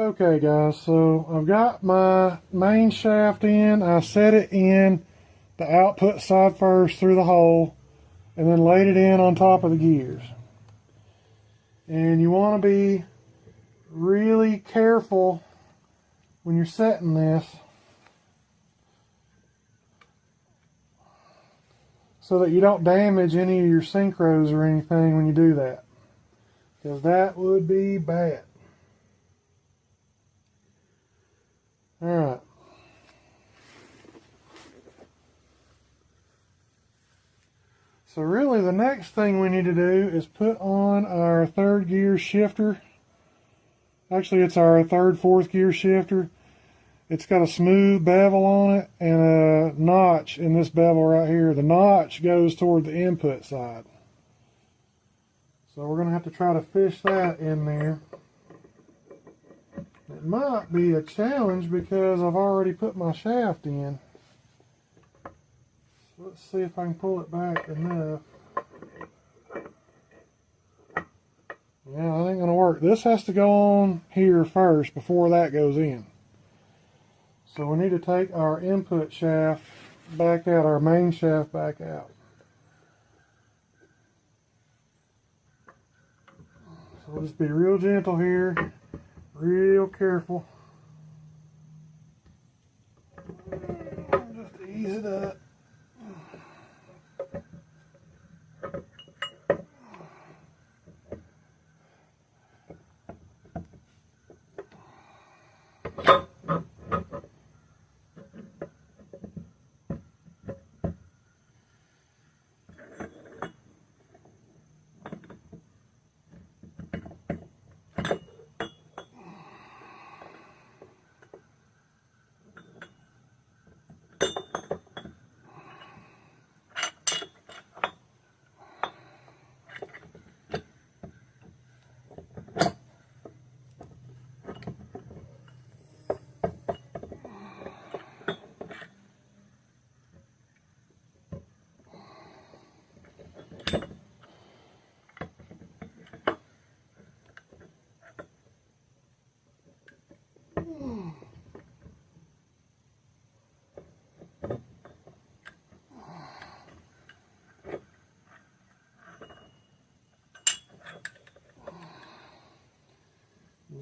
Okay guys, so I've got my main shaft in. I set it in the output side first through the hole and then laid it in on top of the gears. And you want to be really careful when you're setting this so that you don't damage any of your synchros or anything when you do that, because that would be bad. Alright. So really the next thing we need to do is put on our third gear shifter. Actually it's our third, fourth gear shifter. It's got a smooth bevel on it and a notch in this bevel right here. The notch goes toward the input side. So we're going to have to try to fish that in there. It might be a challenge because I've already put my shaft in. So let's see if I can pull it back enough. Yeah, that ain't going to work. This has to go on here first before that goes in. So we need to take our input shaft back out, our main shaft back out. So we'll just be real gentle here, real careful. Just ease it up.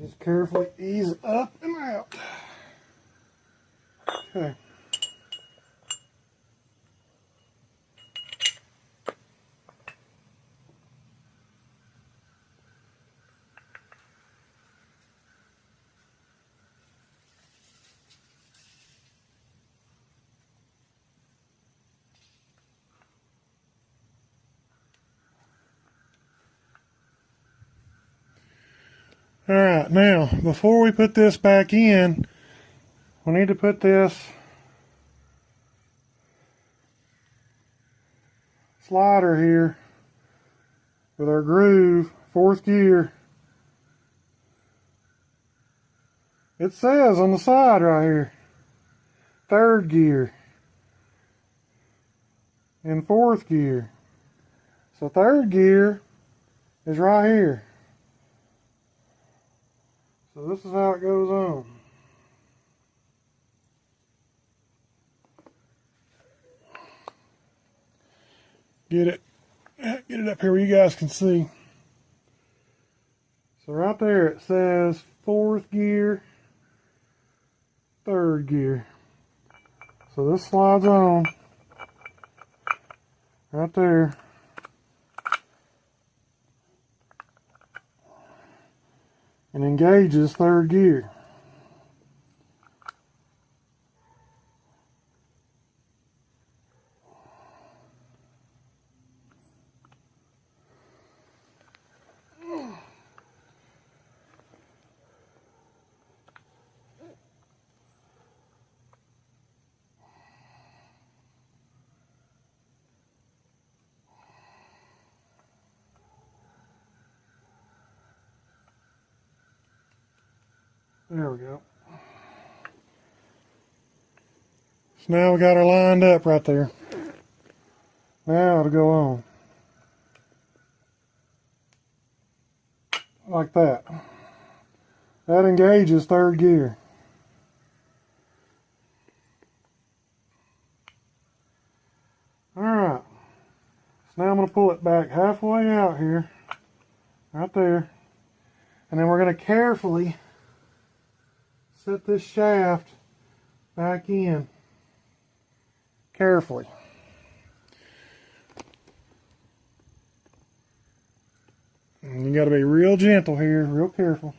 Just carefully ease it up and out. Okay. Alright, now, before we put this back in, we need to put this slider here with our groove, fourth gear. It says on the side right here, third gear and fourth gear. So third gear is right here. So this is how it goes on. Get it up here where you guys can see. So right there it says fourth gear, third gear. So this slides on right there. And engages third gear. There we go. So now we got her lined up right there. Now it'll go on. Like that. That engages third gear. Alright, so now I'm going to pull it back halfway out here, right there, and then we're going to carefully set this shaft back in. Carefully. And you got to be real gentle here, real careful.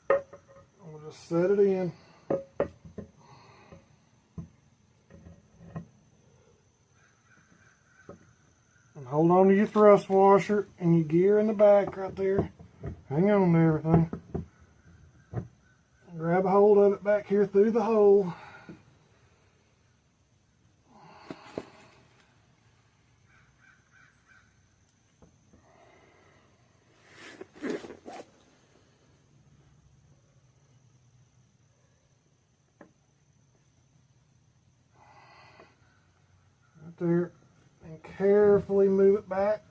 We'll just set it in. And hold on to your thrust washer and your gear in the back right there. Hang on to everything. Grab a hold of it back here through the hole. Right there. And carefully move it back.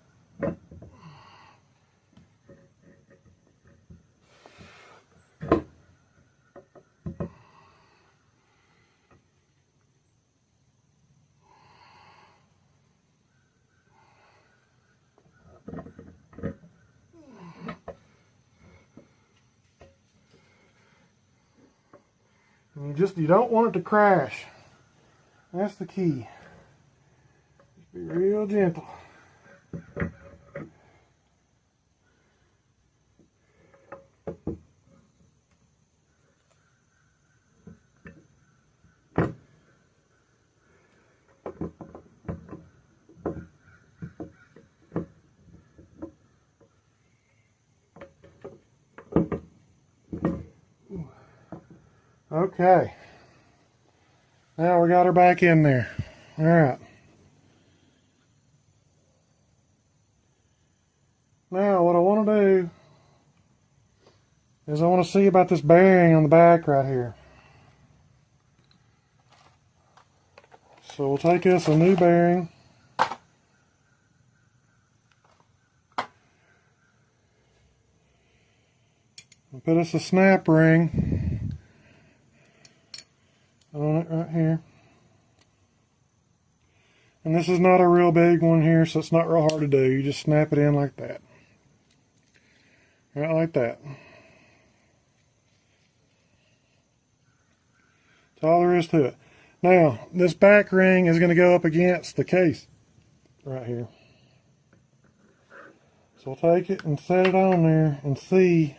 And you don't want it to crash. That's the key. Just be real gentle. Okay. Now we got her back in there. All right. Now what I want to do is I want to see about this bearing on the back right here. So we'll take us a new bearing. We'll put us a snap ring on it right here. And this is not a real big one here, so it's not real hard to do. You just snap it in like that. Right like that. That's all there is to it. Now, this back ring is going to go up against the case right here. So we'll take it and set it on there and see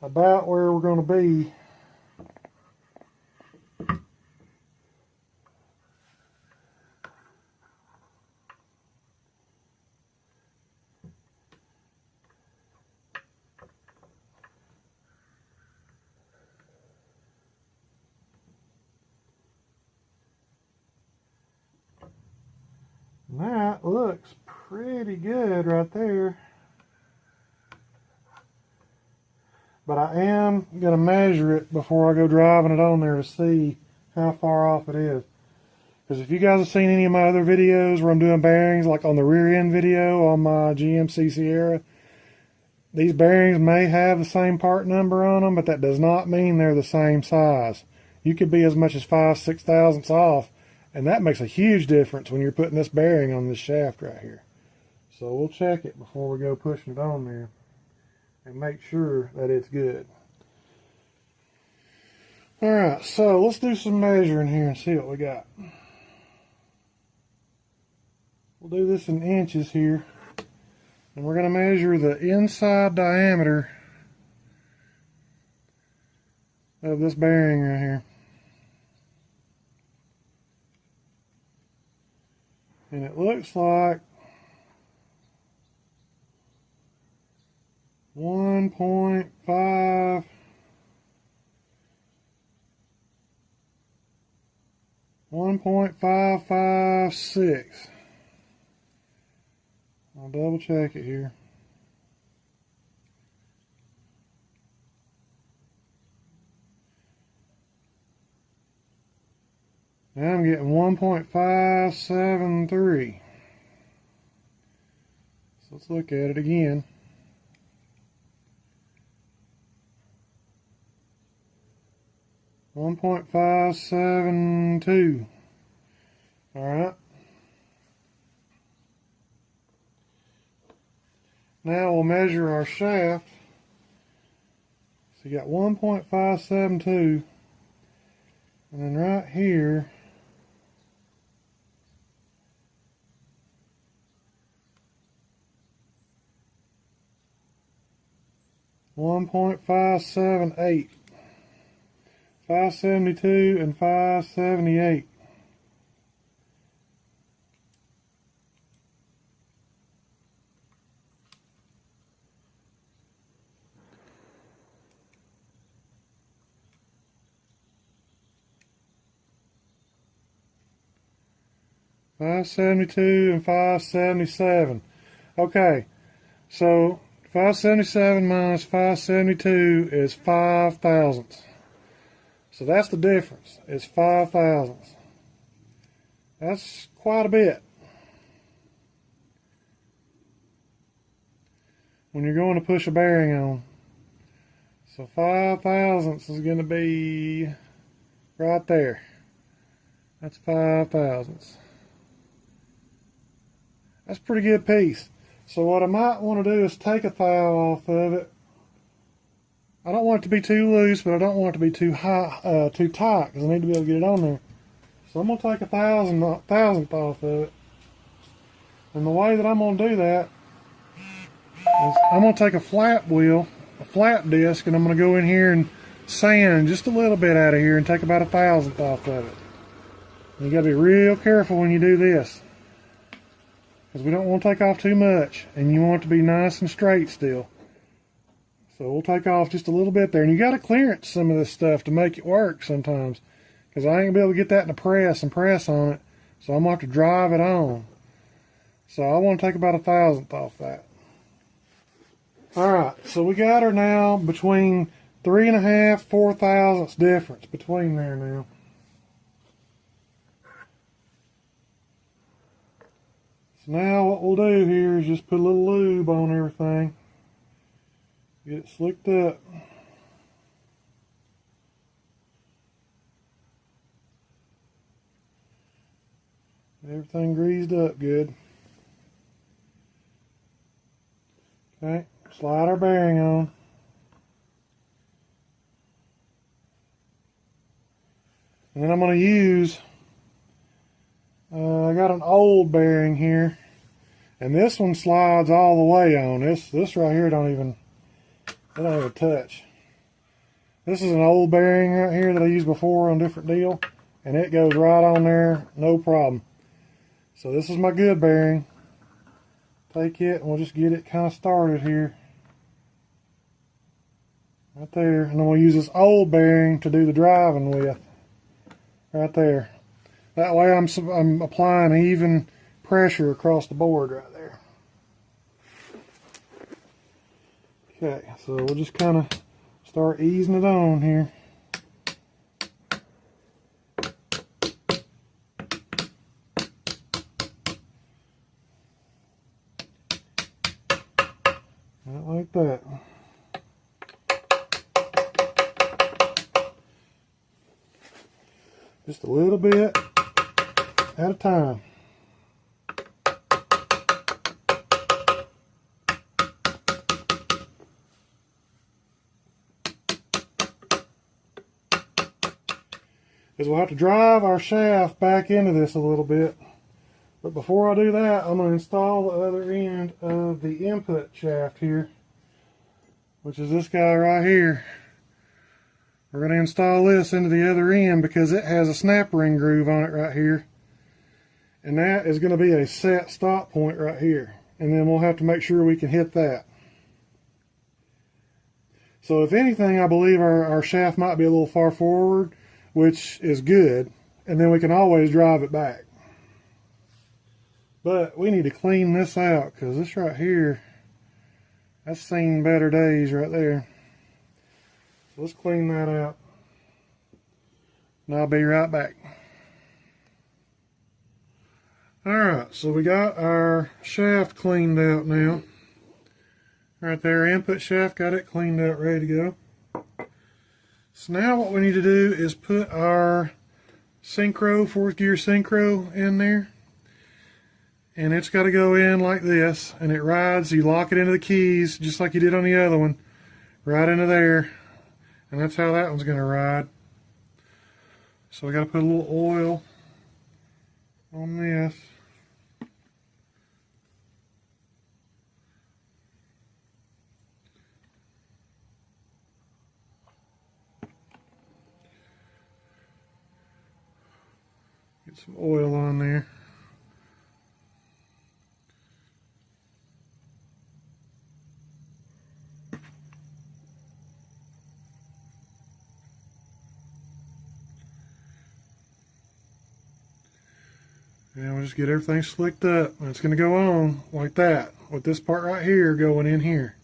about where we're going to be. That looks pretty good right there. But I am going to measure it before I go driving it on there to see how far off it is. Because if you guys have seen any of my other videos where I'm doing bearings, like on the rear end video on my GMC Sierra, these bearings may have the same part number on them, but that does not mean they're the same size. You could be as much as 5-6 thousandths off, and that makes a huge difference when you're putting this bearing on this shaft right here. So we'll check it before we go pushing it on there and make sure that it's good. Alright, so let's do some measuring here and see what we got. We'll do this in inches here, and we're going to measure the inside diameter of this bearing right here. And it looks like 1.5 1.556. I'll double check it here. Now I'm getting 1.573. let's look at it again. .572. Alright. Now we'll measure our shaft. So you got 1.572, and then right here, .578, 572 and 578. .572 and 577. Okay, so 577 minus 572 is 5 thousandths. So that's the difference. It's 5 thousandths. That's quite a bit. When you're going to push a bearing on. So 5 thousandths is going to be right there. That's 5 thousandths. That's a pretty good piece. So what I might want to do is take a thou off of it. I don't want it to be too loose, but I don't want it to be too high, too tight, because I need to be able to get it on there. So I'm going to take a thousandth off of it. And the way that I'm going to do that is I'm going to take a flat wheel, a flat disc, and I'm going to go in here and sand just a little bit out of here and take about a thousandth off of it. And you got to be real careful when you do this, because we don't want to take off too much, and you want it to be nice and straight still. So we'll take off just a little bit there, and you got to clearance some of this stuff to make it work sometimes, because I ain't gonna be able to get that in the press and press on it, so I'm gonna have to drive it on. So I want to take about a thousandth off that. Alright, so we got her now between 3.5, 4 thousandths difference between there now. So now what we'll do here is just put a little lube on everything. Get it slicked up. Everything greased up good. Okay, slide our bearing on. And then I'm going to use, I got an old bearing here, and this one slides all the way on. This right here don't even touch. This is an old bearing right here that I used before on a different deal, and it goes right on there, no problem. So this is my good bearing. Take it, and we'll just get it kind of started here. Right there, and then we'll use this old bearing to do the driving with. Right there. That way I'm applying even pressure across the board right there. Okay, so we'll just kind of start easing it on here. Not like that. Just a little bit at a time. Because we'll have to drive our shaft back into this a little bit. But before I do that, I'm going to install the other end of the input shaft here, which is this guy right here. We're going to install this into the other end because it has a snap ring groove on it right here. And that is going to be a set stop point right here. And then we'll have to make sure we can hit that. So if anything, I believe our shaft might be a little far forward, which is good. And then we can always drive it back. But we need to clean this out because this right here, that's seen better days right there. So let's clean that out. And I'll be right back. Alright, so we got our shaft cleaned out now. Right there, input shaft, got it cleaned up, ready to go. So now what we need to do is put our synchro, 4th gear synchro in there. And it's got to go in like this, and it rides. You lock it into the keys just like you did on the other one, right into there, and that's how that one's going to ride. So we got to put a little oil on this. Get some oil on there. And we'll just get everything slicked up. And it's going to go on like that, with this part right here going in here.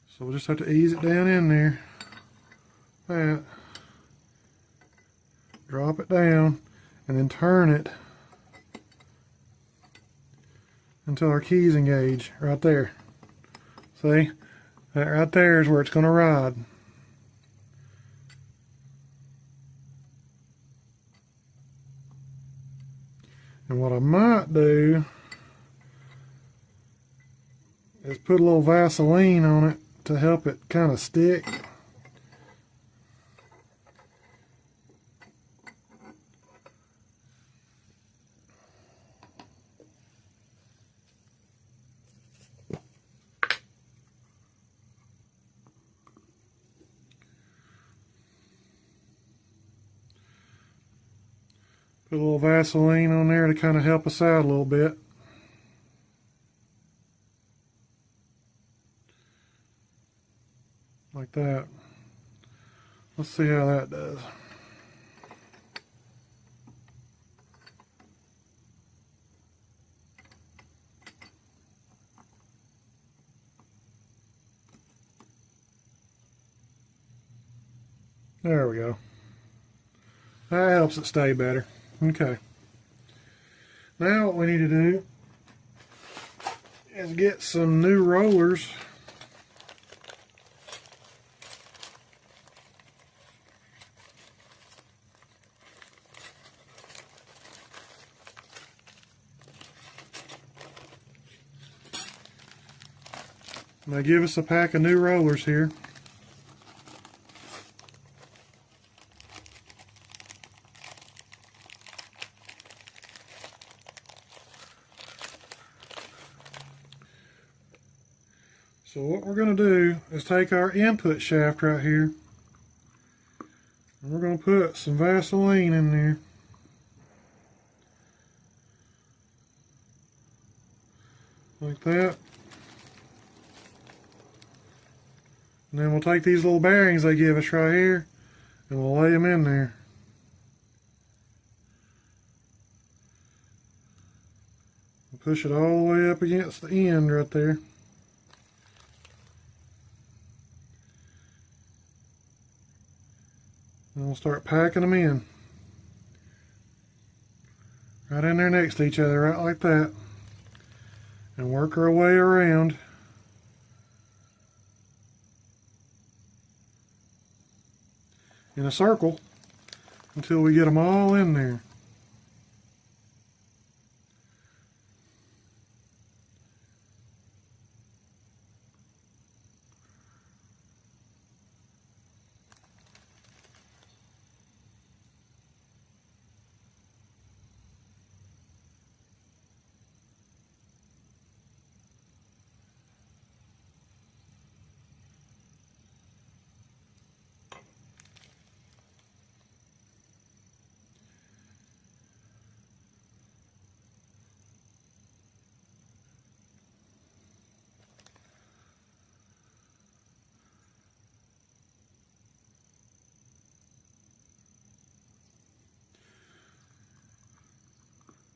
So we'll just have to ease it down in there. That. Drop it down, and then turn it until our keys engage right there. See? That right there is where it's going to ride. And what I might do is put a little Vaseline on it to help it kind of stick. Put a little Vaseline on there to kind of help us out a little bit. Like that. Let's see how that does. There we go. That helps it stay better. Okay. Now what we need to do is get some new rollers. And they give us a pack of new rollers here. So what we're going to do is take our input shaft right here, and we're going to put some Vaseline in there. Like that. And then we'll take these little bearings they give us right here, and we'll lay them in there. We'll push it all the way up against the end right there. And we'll start packing them in. Right in there next to each other, right like that. And work our way around. In a circle until we get them all in there.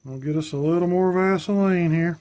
We'll get us a little more Vaseline here.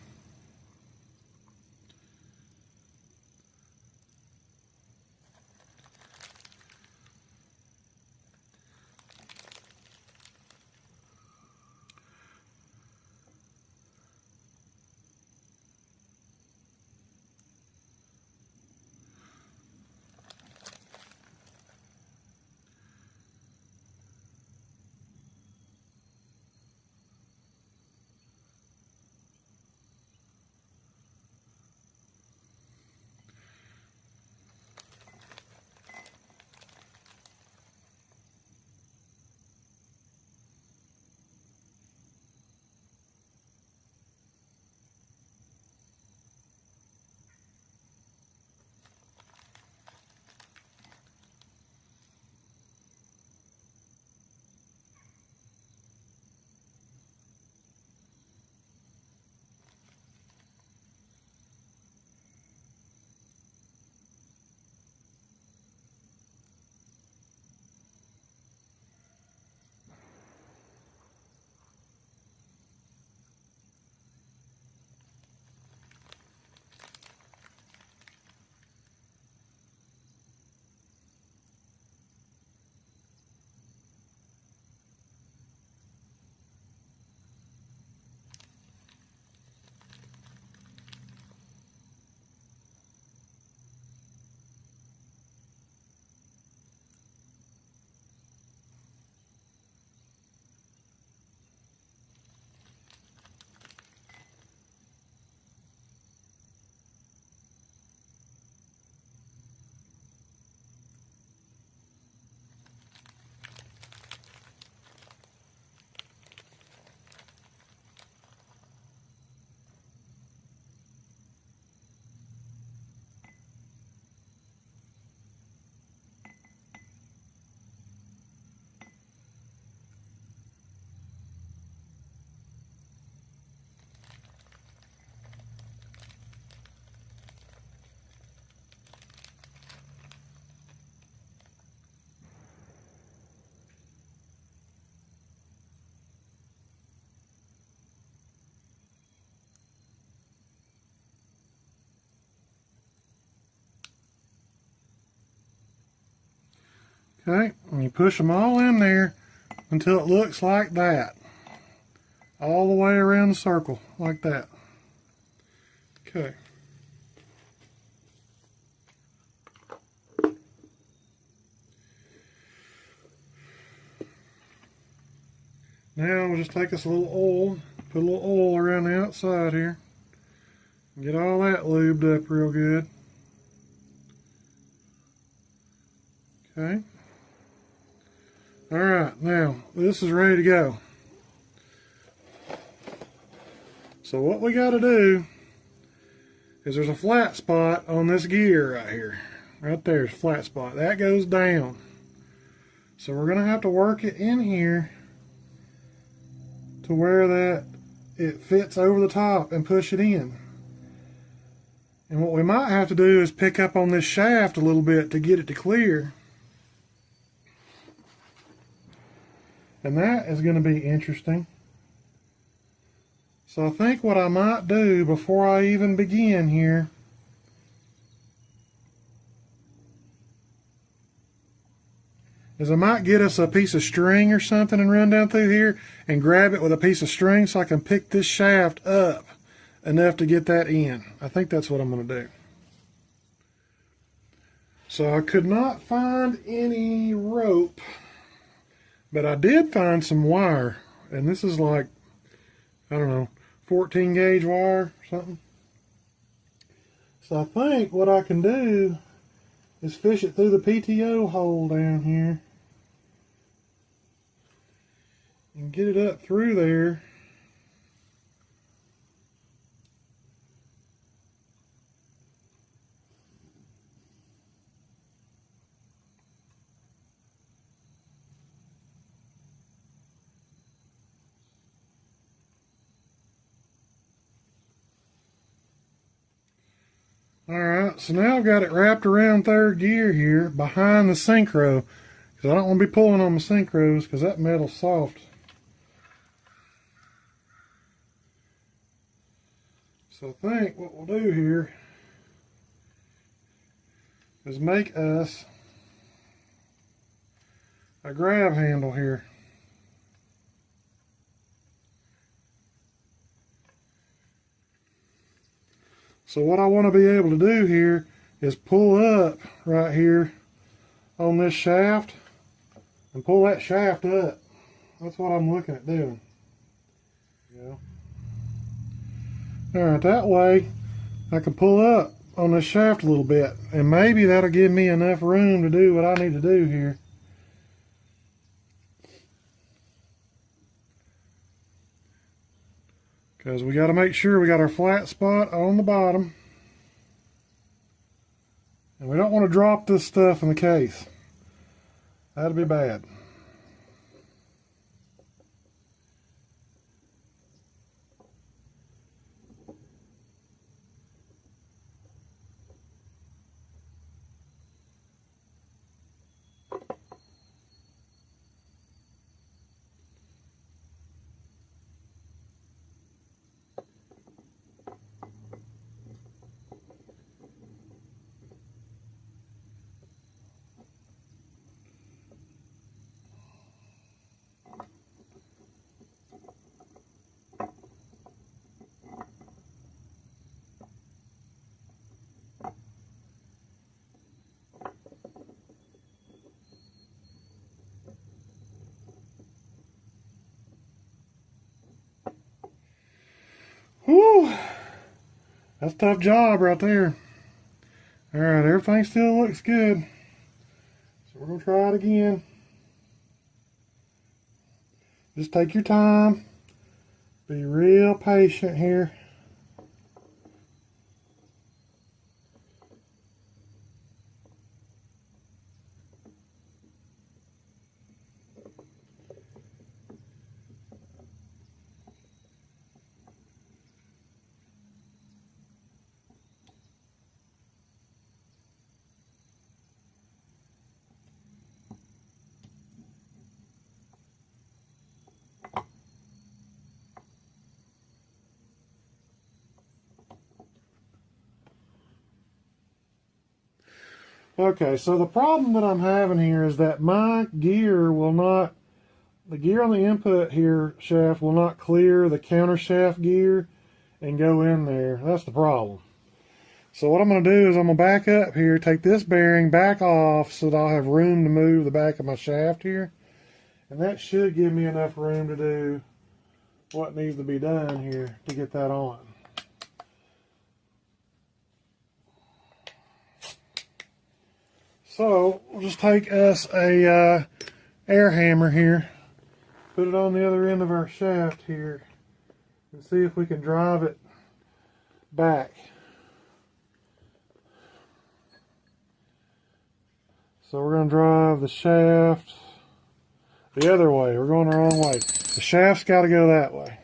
Okay, and you push them all in there until it looks like that. All the way around the circle, like that. Okay. Now we'll just take us a little oil, put a little oil around the outside here. Get all that lubed up real good. Okay. Alright, now this is ready to go. So what we got to do is there's a flat spot on this gear right here. Right there's a flat spot. That goes down. So we're going to have to work it in here to where it fits over the top and push it in. And what we might have to do is pick up on this shaft a little bit to get it to clear. And that is going to be interesting. So I think what I might do before I even begin here is I might get us a piece of string or something and run down through here and grab it with a piece of string so I can pick this shaft up enough to get that in. I think that's what I'm going to do. So I could not find any rope, but I did find some wire, and this is like, I don't know, 14 gauge wire or something. So I think what I can do is fish it through the PTO hole down here and get it up through there. Alright, so now I've got it wrapped around third gear here behind the synchro, because I don't want to be pulling on the synchros because that metal's soft. So I think what we'll do here is make us a grab handle here. So what I want to be able to do here is pull up right here on this shaft and pull that shaft up. That's what I'm looking at doing. Yeah. Alright, that way I can pull up on this shaft a little bit, and maybe that'll give me enough room to do what I need to do here. Because we got to make sure we got our flat spot on the bottom. And we don't want to drop this stuff in the case. That'd be bad. Whew, that's a tough job right there. Alright, everything still looks good. So we're going to try it again. Just take your time. Be real patient here. Okay, so the problem that I'm having here is that my gear will not, the gear on the input here shaft will not clear the counter shaft gear and go in there. That's the problem. So what I'm going to do is I'm going to back up here, take this bearing back off so that I'll have room to move the back of my shaft here. And that should give me enough room to do what needs to be done here to get that on. So we'll just take us a air hammer here, put it on the other end of our shaft here, and see if we can drive it back. So we're going to drive the shaft the other way. We're going the wrong way. The shaft's got to go that way.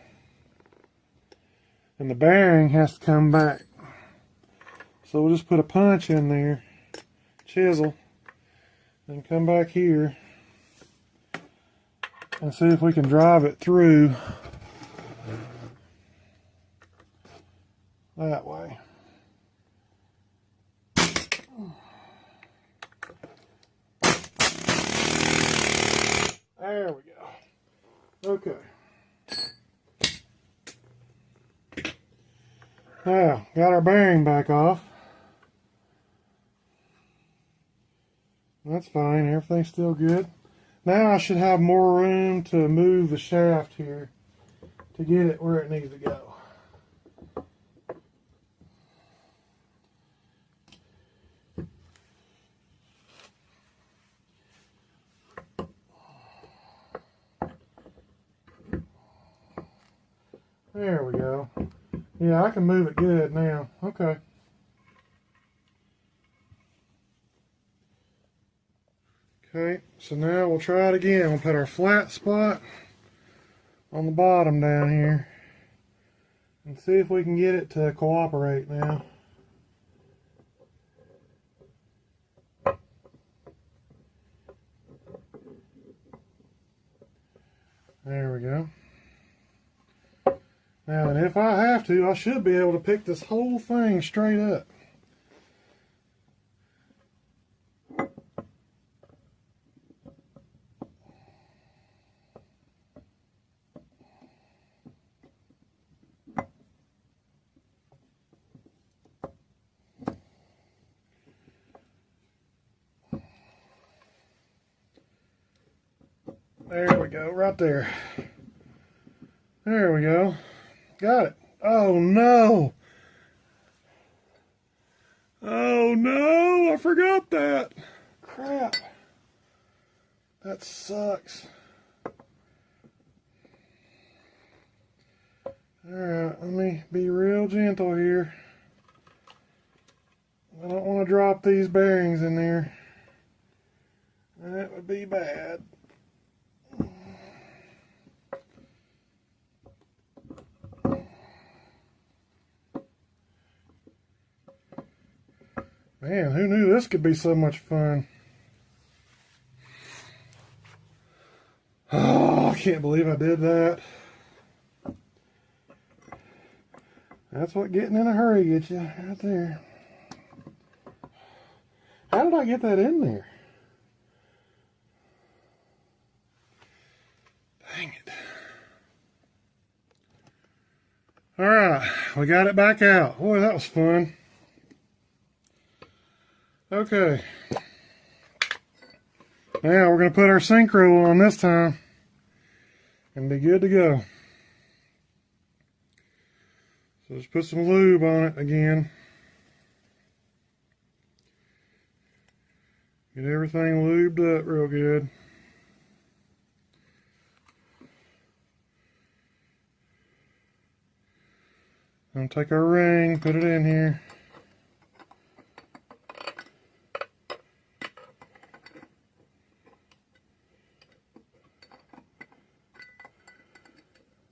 And the bearing has to come back. So we'll just put a punch in there, chisel, and come back here and see if we can drive it through that way. There we go. Okay. Now, got our bearing back off. That's fine, everything's still good. Now I should have more room to move the shaft here to get it where it needs to go. There we go. Yeah, I can move it good now. Okay. Okay, so now we'll try it again. We'll put our flat spot on the bottom down here and see if we can get it to cooperate now. There we go. Now, and if I have to, I should be able to pick this whole thing straight up. There we go, right there. There we go. Got it. Oh no! Oh no! I forgot that! Crap. That sucks. Alright, let me be real gentle here. I don't want to drop these bearings in there. That would be bad. Man, who knew this could be so much fun? Oh, I can't believe I did that. That's what getting in a hurry gets you, right there. How did I get that in there? Dang it. Alright, we got it back out. Boy, that was fun. Okay. Now we're going to put our synchro on this time and be good to go. So just put some lube on it again. Get everything lubed up real good. I'm going to take our ring, put it in here.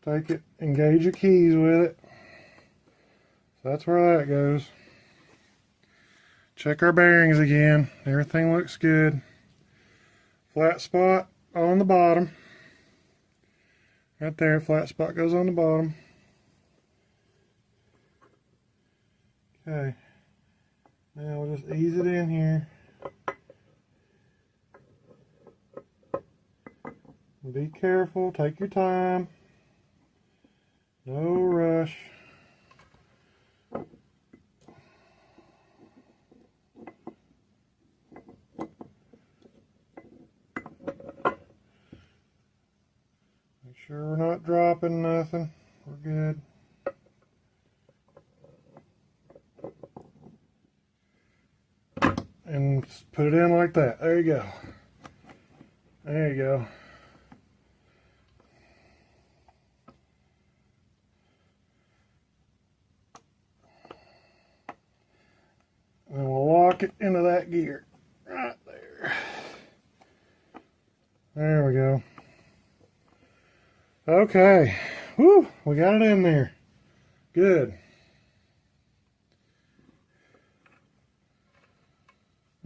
Take it, engage your keys with it. So that's where that goes. Check our bearings again. Everything looks good. Flat spot on the bottom. Right there, flat spot goes on the bottom. Okay. Now we'll just ease it in here. Be careful, take your time. No rush. Make sure we're not dropping nothing. We're good. And put it in like that. There you go. There you go. And we'll lock it into that gear. Right there. There we go. Okay. Whew, we got it in there. Good.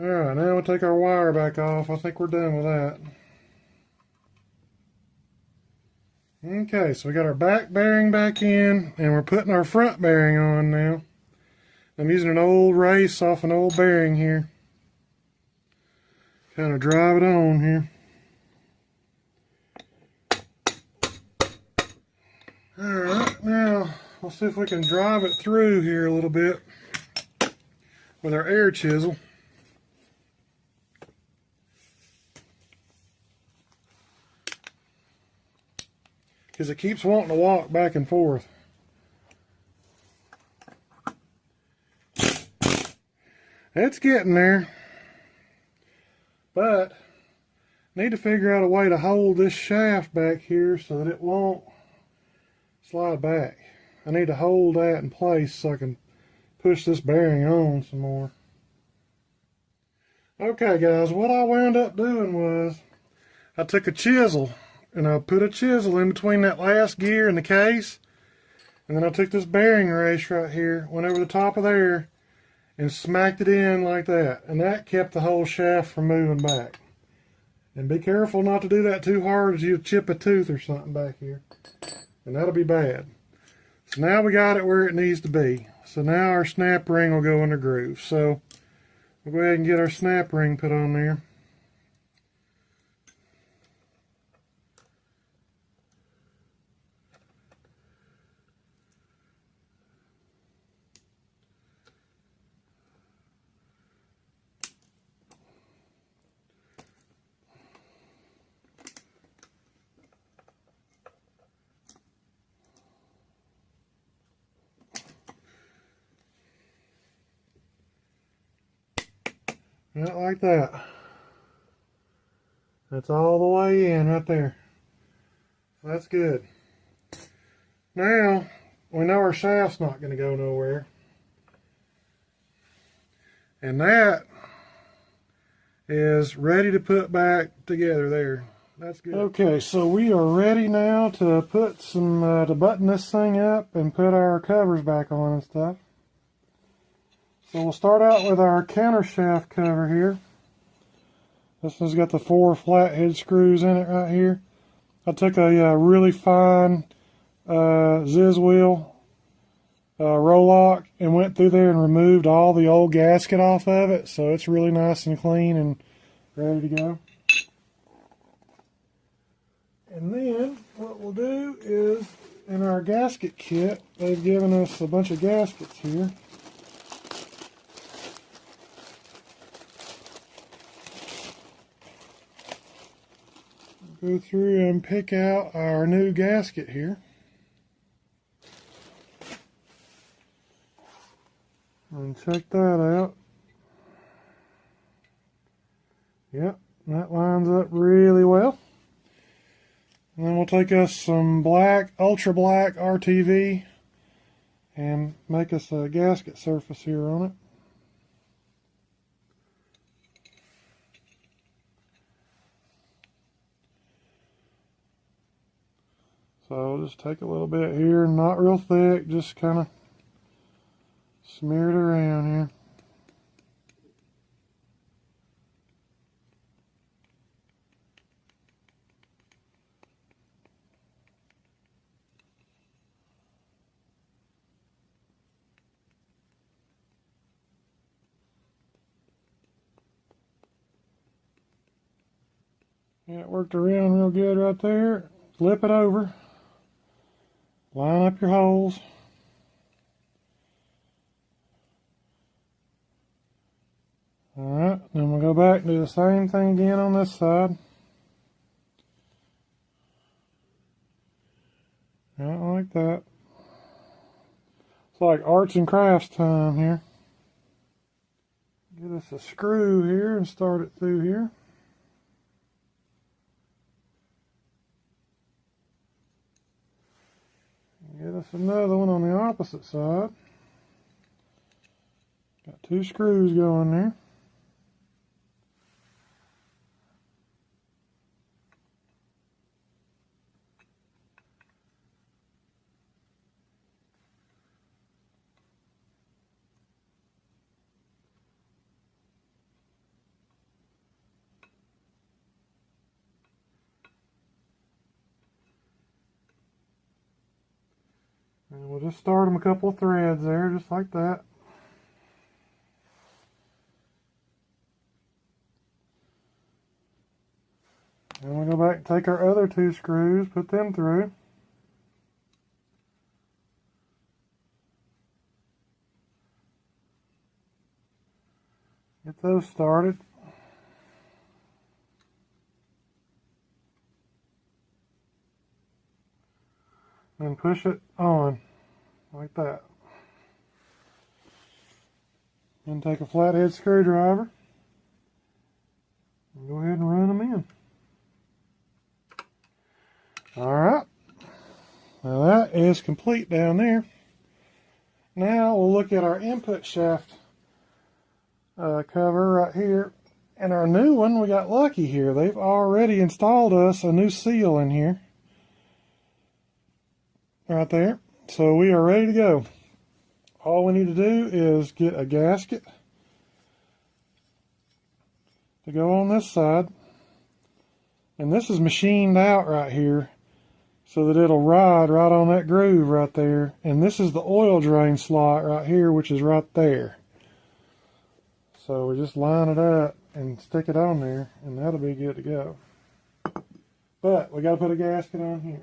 Alright, now we'll take our wire back off. I think we're done with that. Okay, so we got our back bearing back in, and we're putting our front bearing on now. I'm using an old race off an old bearing here. Kind of drive it on here. Alright, now we'll see if we can drive it through here a little bit with our air chisel. Because it keeps wanting to walk back and forth. It's getting there. But need to figure out a way to hold this shaft back here so that it won't slide back. I need to hold that in place so I can push this bearing on some more. Okay guys, what I wound up doing was I took a chisel and I put a chisel in between that last gear and the case, and then I took this bearing race right here, went over the top of there and smacked it in like that, and that kept the whole shaft from moving back. And be careful not to do that too hard, as you'll chip a tooth or something back here, and that'll be bad. So now we got it where it needs to be. So now our snap ring will go in the groove. So we'll go ahead and get our snap ring put on there. Not like that. That's all the way in right there. That's good. Now, we know our shaft's not going to go nowhere. And that is ready to put back together there. That's good. Okay, so we are ready now to put some, to button this thing up and put our covers back on and stuff. So we'll start out with our counter shaft cover here. This one's got the 4 flathead screws in it right here. I took a really fine Ziz wheel roll lock and went through there and removed all the old gasket off of it, so it's really nice and clean and ready to go. And then what we'll do is, in our gasket kit, they've given us a bunch of gaskets here. Go through and pick out our new gasket here. And check that out. Yep, that lines up really well. And then we'll take us some black, ultra black RTV and make us a gasket surface here on it. So I'll just take a little bit here, not real thick, just kind of smear it around here. And it worked around real good right there. Flip it over. Line up your holes. Alright, then we'll go back and do the same thing again on this side. Right, like that. It's like arts and crafts time here. Get us a screw here and start it through here. Get us another one on the opposite side. Got 2 screws going there. And we'll just start them a couple of threads there, just like that. And we'll go back and take our other 2 screws, put them through. Get those started. And push it on, like that. Then take a flathead screwdriver and go ahead and run them in. Alright, now that is complete down there. Now we'll look at our input shaft cover right here. And our new one, we got lucky here. They've already installed us a new seal in here. Right there. So we are ready to go. All we need to do is get a gasket to go on this side. And this is machined out right here so that it'll ride right on that groove right there. And this is the oil drain slot right here, which is right there. So we just line it up and stick it on there, and that'll be good to go. But we got to put a gasket on here.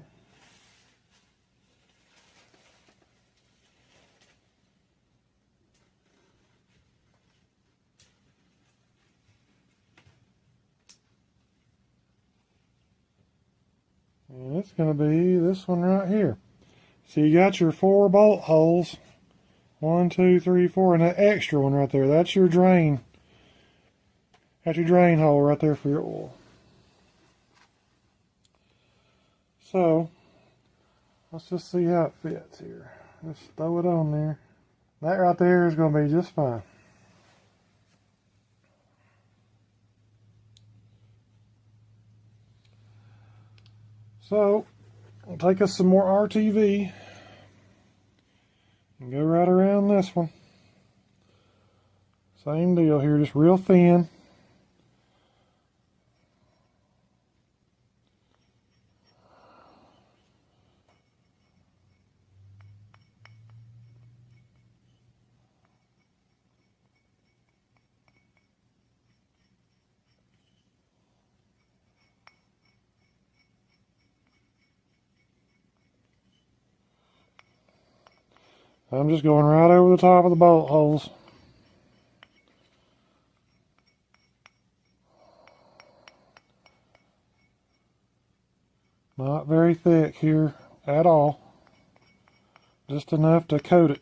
And it's going to be this one right here. So you got your 4 bolt holes. 1, 2, 3, 4, and that extra one right there. That's your drain. That's your drain hole right there for your oil. So, let's just see how it fits here. Just throw it on there. That right there is going to be just fine. So, we'll take us some more RTV and go right around this one. Same deal here, just real thin. I'm just going right over the top of the bolt holes. Not very thick here at all. Just enough to coat it.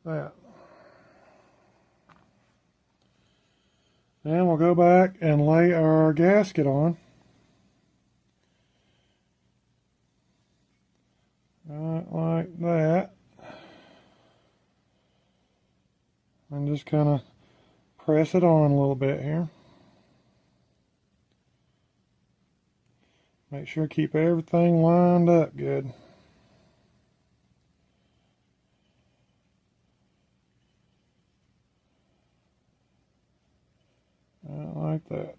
That. Then we'll go back and lay our gasket on. Right like that. And just kind of press it on a little bit here. Make sure to keep everything lined up good. Like that.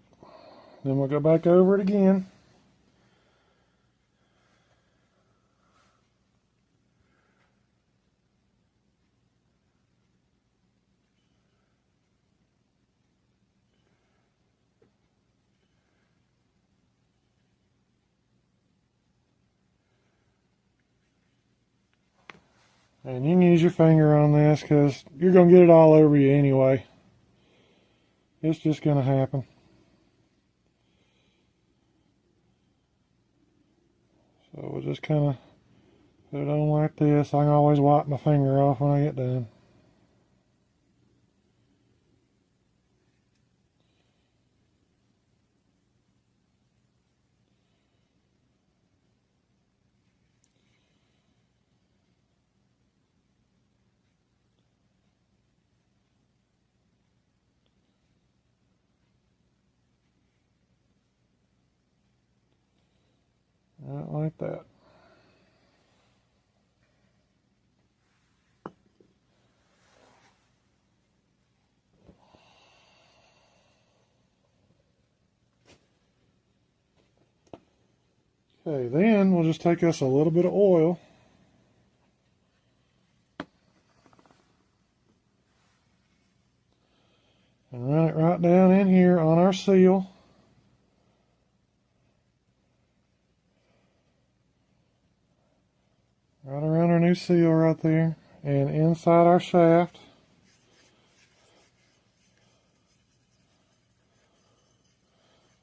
Then we'll go back over it again. And you can use your finger on this because you're going to get it all over you anyway. It's just going to happen. So we'll just kind of put it on like this. I can always wipe my finger off when I get done. Right like that. Okay, then we'll just take us a little bit of oil. And run it right down in here on our seal. Right around our new seal right there. And inside our shaft.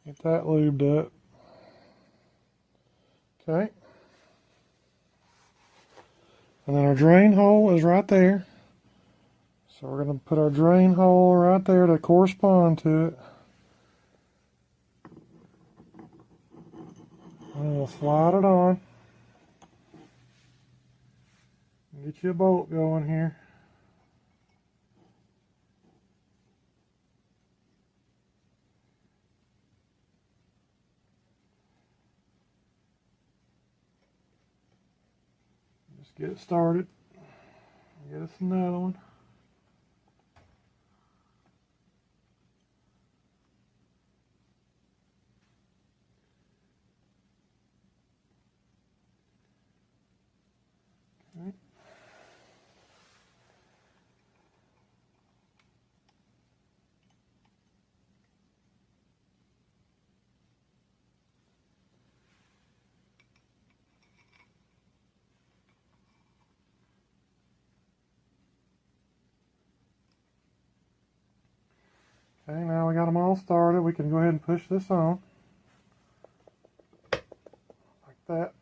Get that lubed up. Okay. And then our drain hole is right there. So we're going to put our drain hole right there to correspond to it. And we'll slide it on. Get you a bolt going here. Just get it started. Get us another one. Okay. Okay, now we got them all started. We can go ahead and push this on. Like that.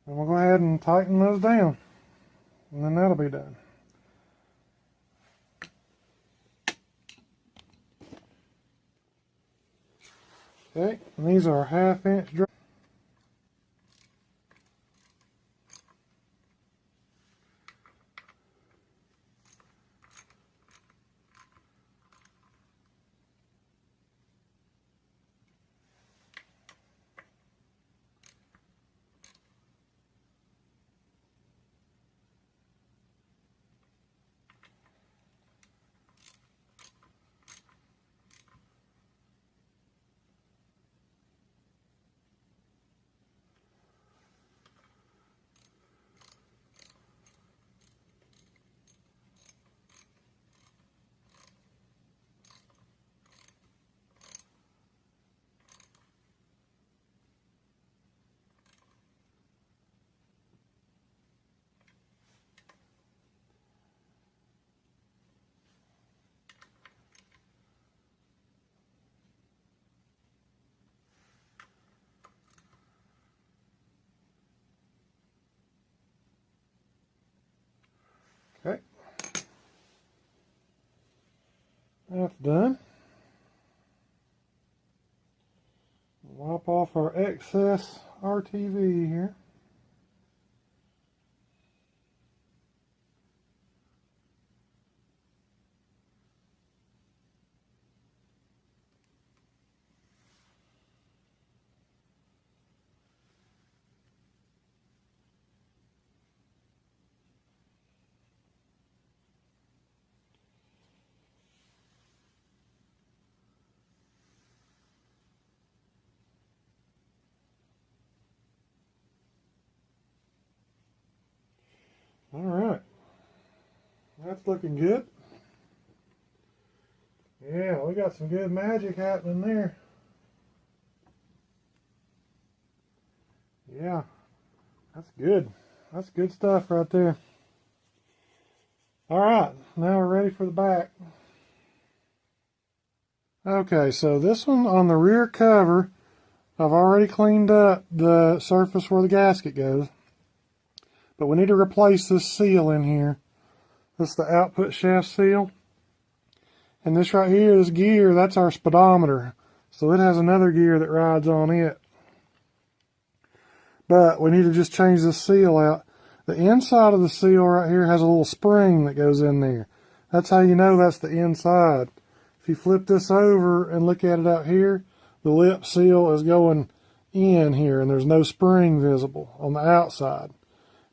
And we'll go ahead and tighten those down. And then that'll be done. Okay, and these are 1/2 inch drill. Okay. That's done. Wipe off our excess RTV here. That's looking good. Yeah, we got some good magic happening there. Yeah, that's good. That's good stuff right there. All right, now we're ready for the back. Okay, so this one on the rear cover, I've already cleaned up the surface where the gasket goes. But we need to replace this seal in here. This is the output shaft seal. And this right here, this gear, that's our speedometer. So it has another gear that rides on it. But we need to just change this seal out. The inside of the seal right here has a little spring that goes in there. That's how you know that's the inside. If you flip this over and look at it out here, the lip seal is going in here and there's no spring visible on the outside.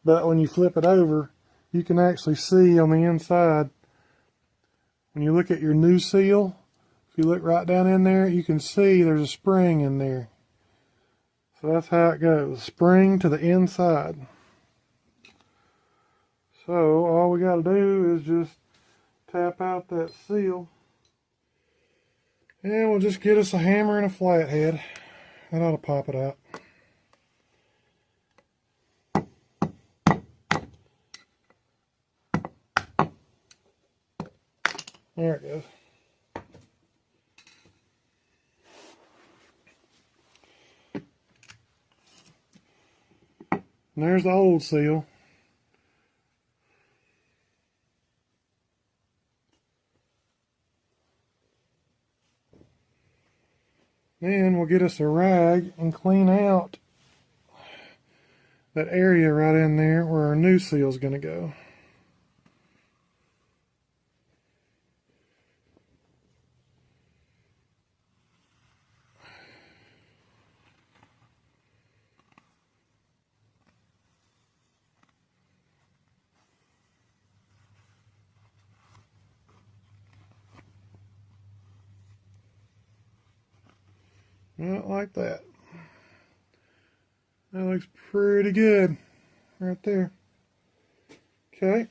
But when you flip it over, you can actually see on the inside. When you look at your new seal, if you look right down in there, you can see there's a spring in there. So that's how it goes, spring to the inside. So all we got to do is just tap out that seal. And we'll just get us a hammer and a flathead. That ought to pop it out. There it goes. And there's the old seal. Then we'll get us a rag and clean out that area right in there where our new seal is going to go. Not like that. That looks pretty good right there. Okay.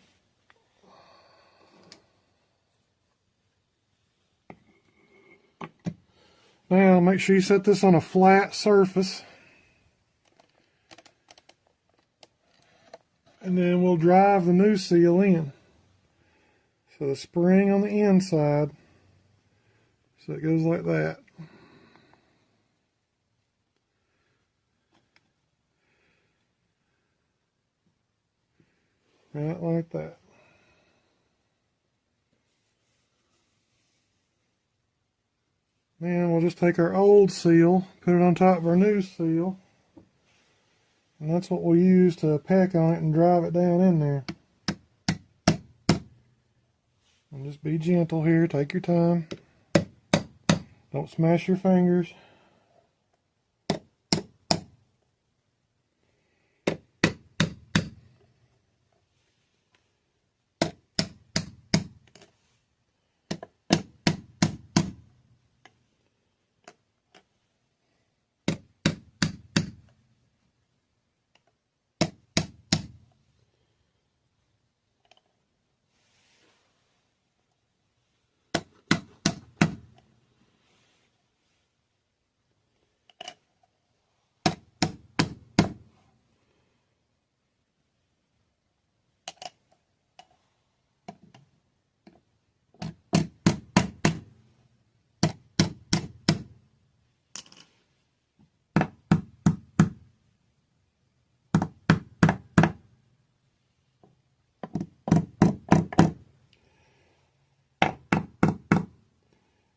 Now make sure you set this on a flat surface. And then we'll drive the new seal in. So the spring on the inside. So it goes like that. Right like that. Then we'll just take our old seal, put it on top of our new seal. And that's what we'll use to peck on it and drive it down in there. And just be gentle here, take your time. Don't smash your fingers.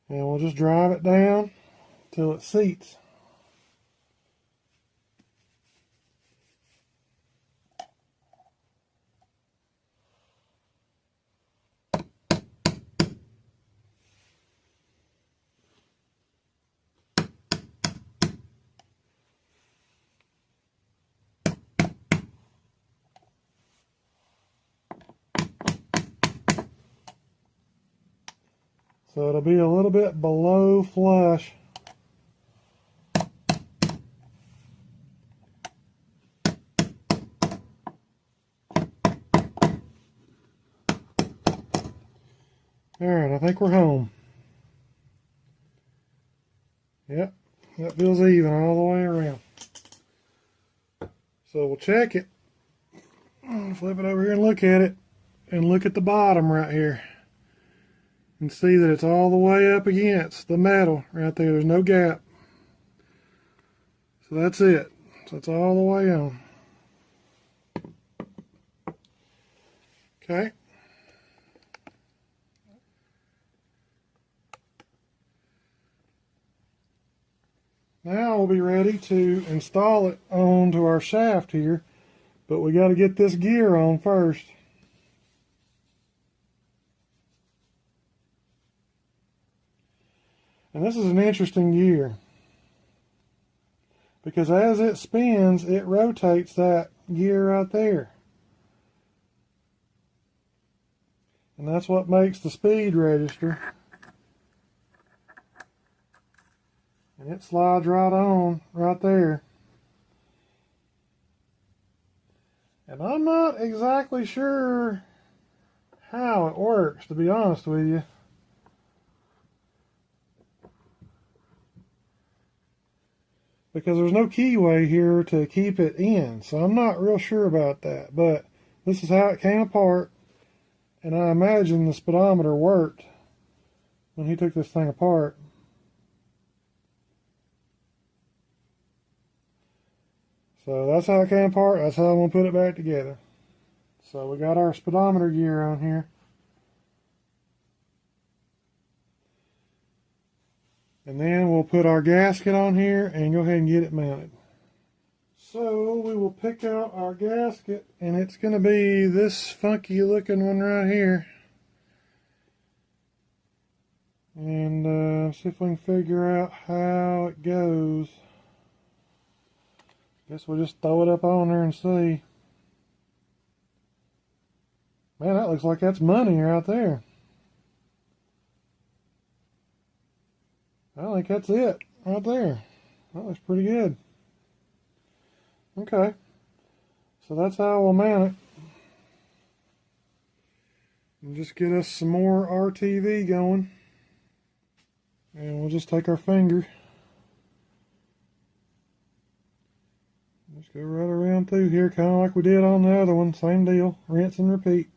And we'll just drive it down till it seats. So it'll be a little bit below flush. Alright, I think we're home. Yep, that feels even all the way around. So we'll check it. Flip it over here and look at it. And look at the bottom right here. And see that it's all the way up against the metal right there. There's no gap. So that's it. So it's all the way on. Okay. Now we'll be ready to install it onto our shaft here, but we got to get this gear on first. And this is an interesting gear, because as it spins, it rotates that gear right there. And that's what makes the speed register. And it slides right on, right there. And I'm not exactly sure how it works, to be honest with you. Because there's no keyway here to keep it in, so I'm not real sure about that. But this is how it came apart, and I imagine the speedometer worked when he took this thing apart. So that's how it came apart. That's how I'm going to put it back together. So we got our speedometer gear on here. And then we'll put our gasket on here and go ahead and get it mounted. So we will pick out our gasket, and it's going to be this funky looking one right here. And see if we can figure out how it goes. Guess we'll just throw it up on there and see. Man, that looks like that's money right there. I think that's it right there. That looks pretty good. Okay. So that's how we'll mount it. And just get us some more RTV going. And we'll just take our finger. Just go right around through here, kind of like we did on the other one. Same deal. Rinse and repeat.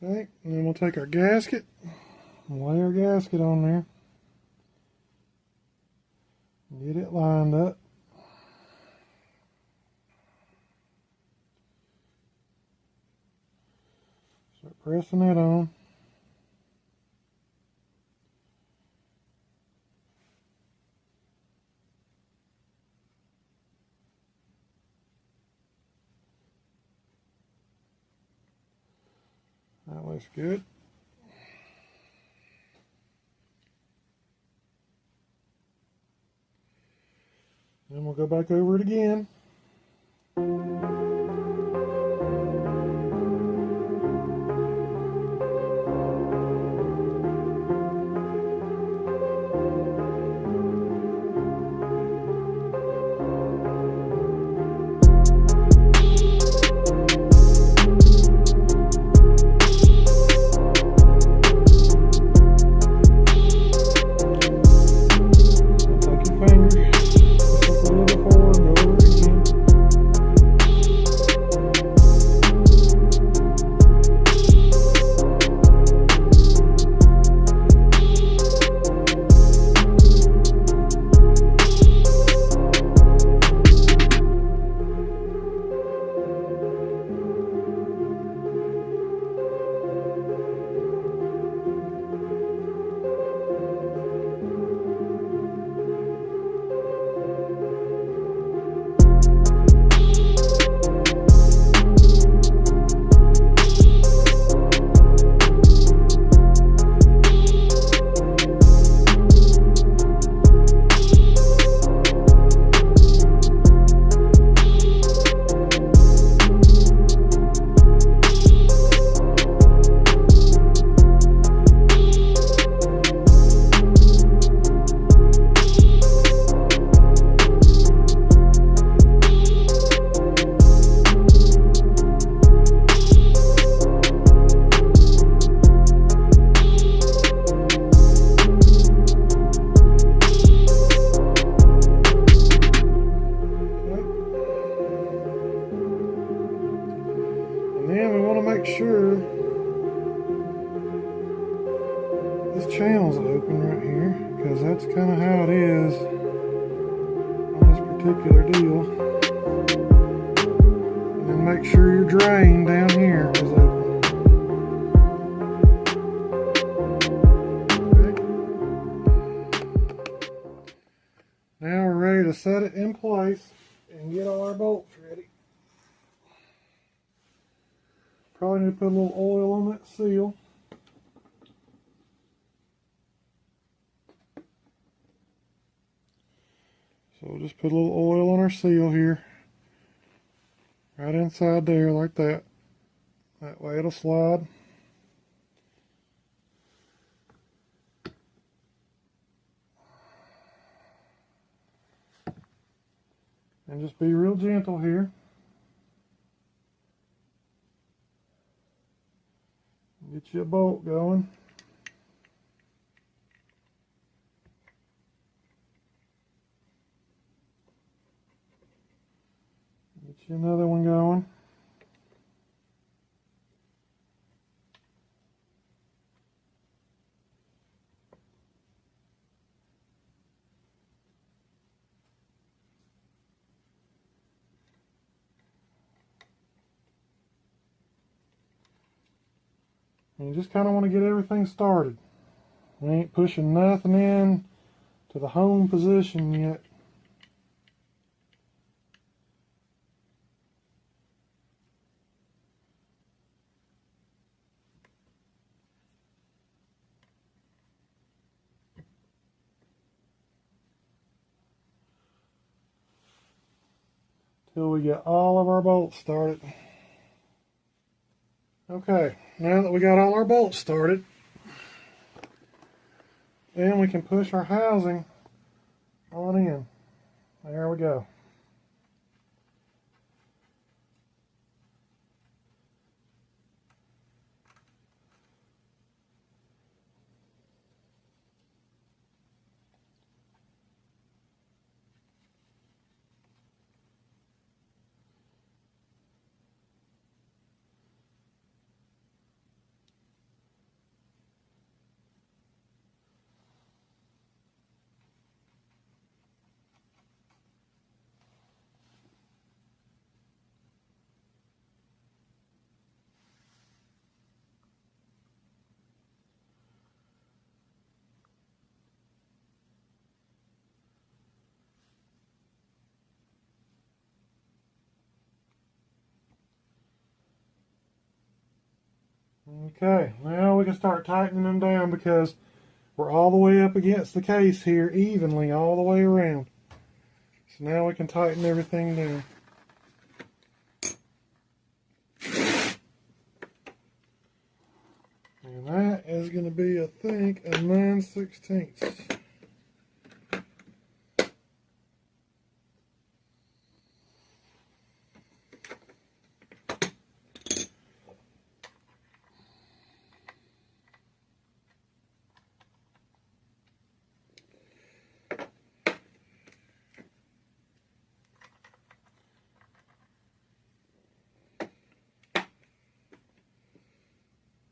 Okay, and then we'll take our gasket and lay our gasket on there. Get it lined up. Start pressing it on. That looks good. Then we'll go back over it again. circular deal. And then make sure your drain down here is open. Now we're ready to set it in place and get all our bolts ready. Probably need to put a little oil on that seal. So we'll just put a little oil on our seal here. Right inside there like that. That way it'll slide. And just be real gentle here. Get you a bolt going. Get you another one going. And you just kind of want to get everything started. We ain't pushing nothing in to the home position yet. Till we get all of our bolts started. Okay, now that we got all our bolts started, then we can push our housing on in. There we go. Okay, now we can start tightening them down because we're all the way up against the case here evenly all the way around. So now we can tighten everything down. And that is going to be, I think, a 9/16.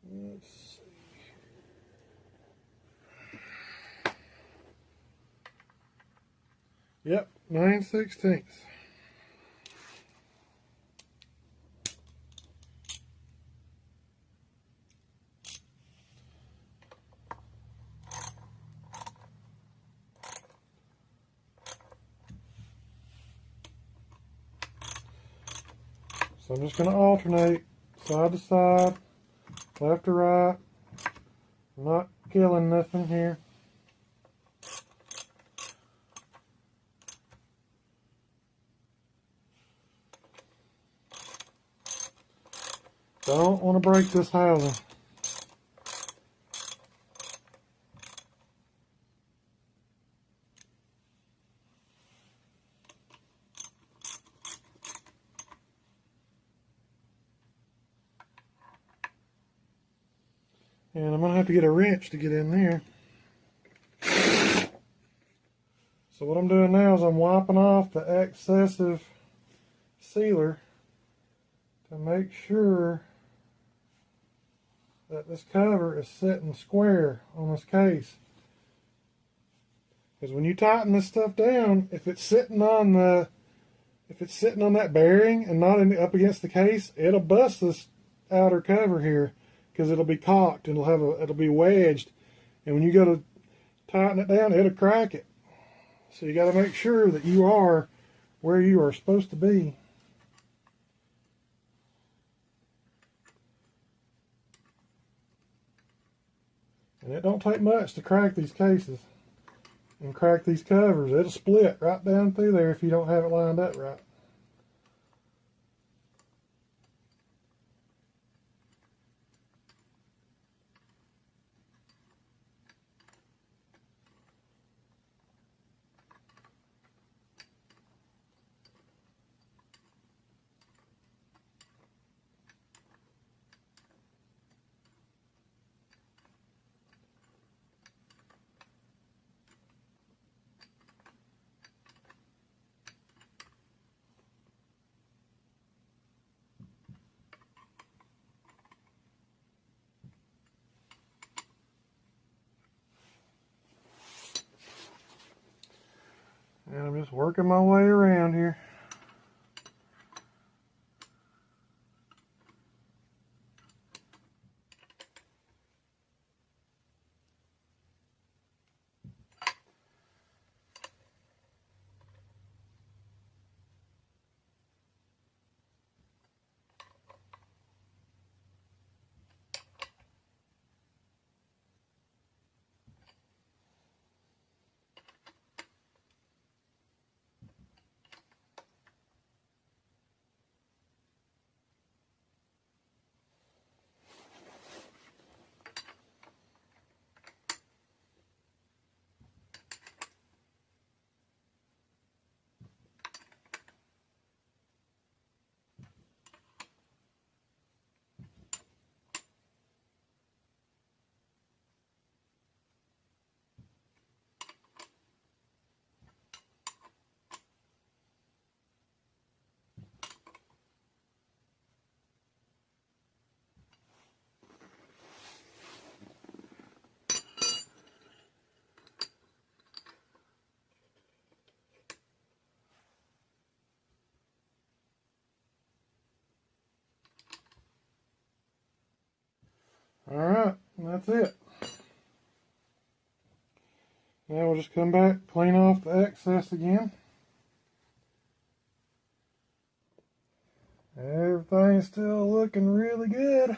Let's see. Yep, 9/16. So I'm just going to alternate side to side, left to right. I'm not killing nothing here. Don't want to break this housing. And I'm going to have to get a wrench to get in there. So what I'm doing now is I'm wiping off the excessive sealer to make sure that this cover is sitting square on this case. Because when you tighten this stuff down, if it's sitting on the if it's sitting on that bearing and not up against the case, it'll bust this outer cover here because it'll be cocked and it'll be wedged, and when you go to tighten it down, it'll crack it. So you got to make sure that you are where you are supposed to be. And it don't take much to crack these cases and crack these covers. It'll split right down through there if you don't have it lined up right. And I'm just working my way around here. Alright, that's it. Now we'll just come back, clean off the excess again. Everything's still looking really good.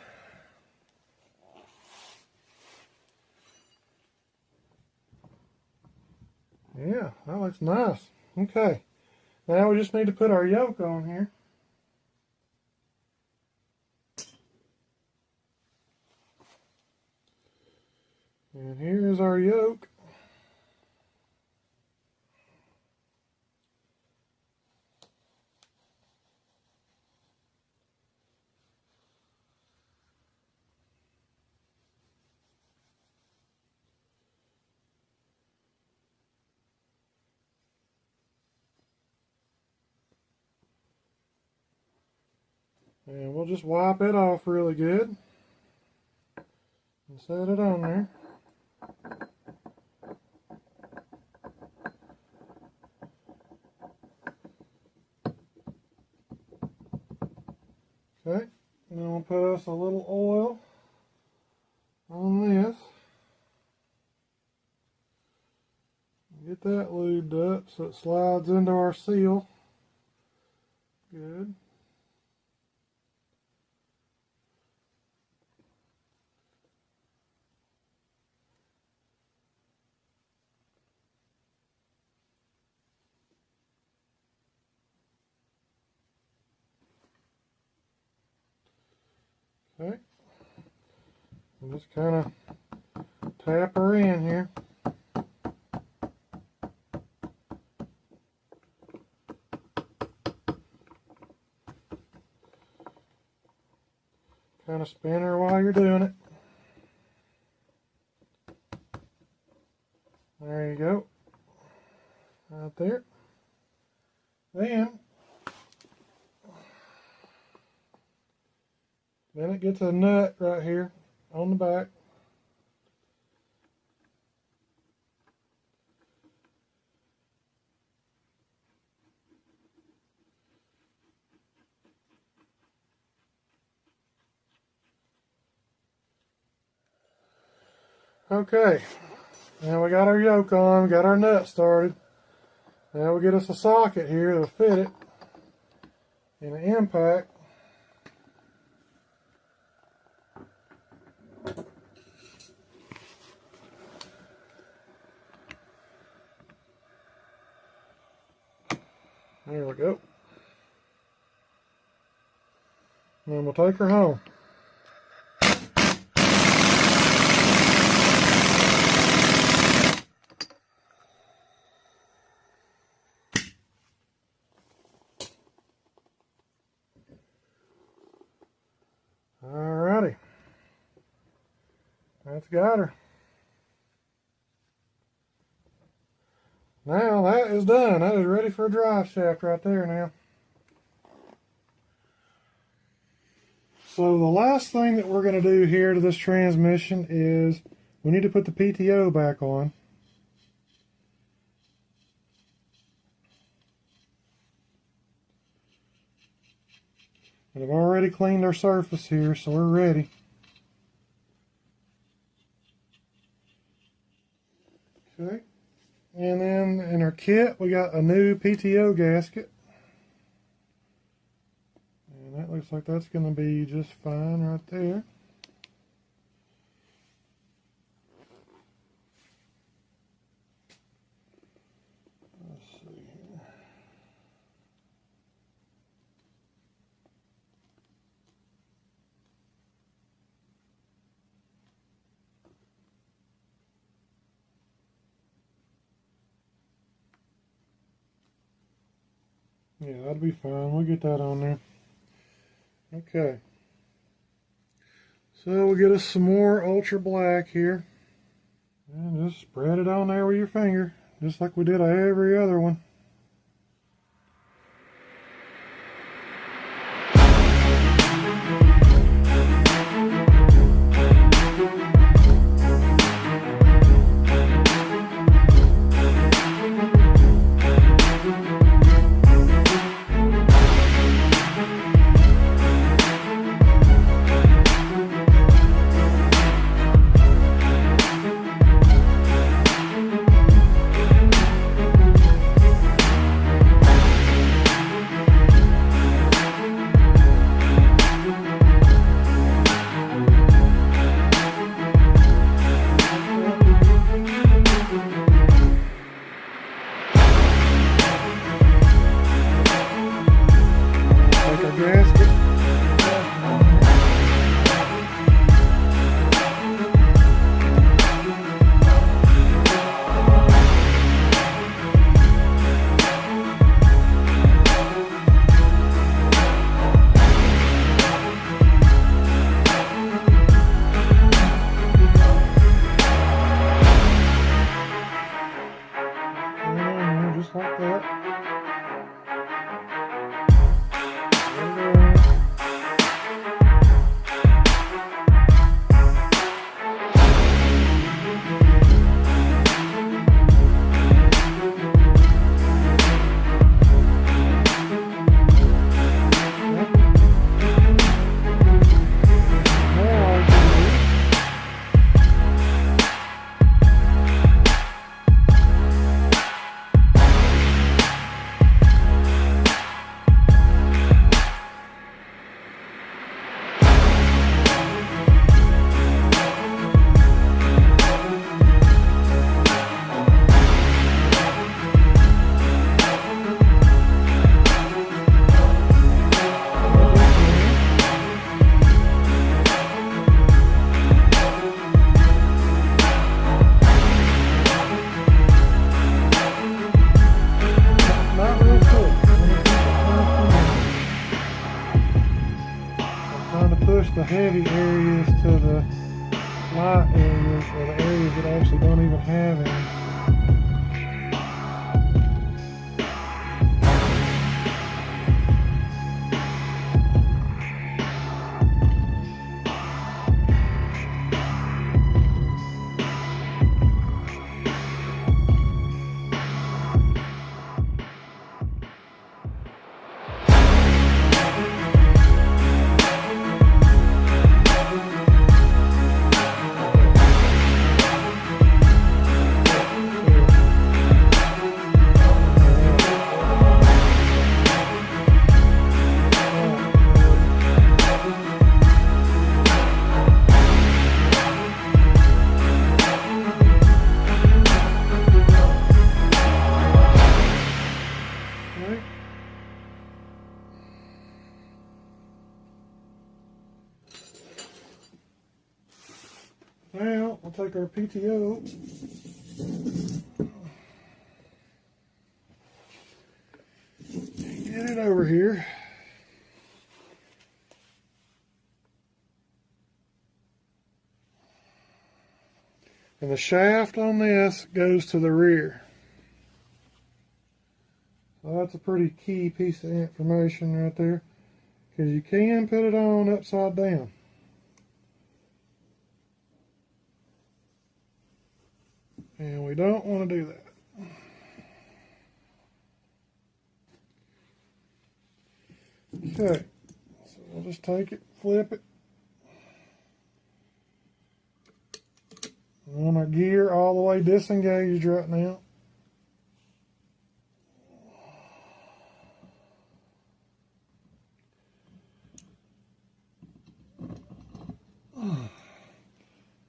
Yeah, that looks nice. Okay, now we just need to put our yoke on here. And here is our yoke. And we'll just wipe it off really good and set it on there. Okay, and then we'll put us a little oil on this. Get that lubed up so it slides into our seal. Good. Okay, and just kind of tap her in here. Kind of spin her while you're doing it. There you go. Right there. Then it gets a nut right here on the back. Okay, now we got our yoke on, got our nut started. Now we get us a socket here to fit it in an impact. There we go. And then we'll take her home. Alrighty. That's got her. Now that is done. That is ready for a drive shaft right there now. So the last thing that we're going to do here to this transmission is we need to put the PTO back on. And I've already cleaned our surface here, so we're ready. Okay. And then in our kit, we got a new PTO gasket. And that looks like that's going to be just fine right there. Let's see here. Yeah, that'll be fine. We'll get that on there. Okay. So we'll get us some more ultra black here. And just spread it on there with your finger, just like we did every other one. Just like that. Push the heavy areas to the light areas, or the areas that actually don't even have any. Okay. Now we'll take our PTO and get it over here. And the shaft on this goes to the rear. So that's a pretty key piece of information right there, because you can put it on upside down. And we don't want to do that. Okay, so we'll just take it, flip it. We want our gear all the way disengaged right now.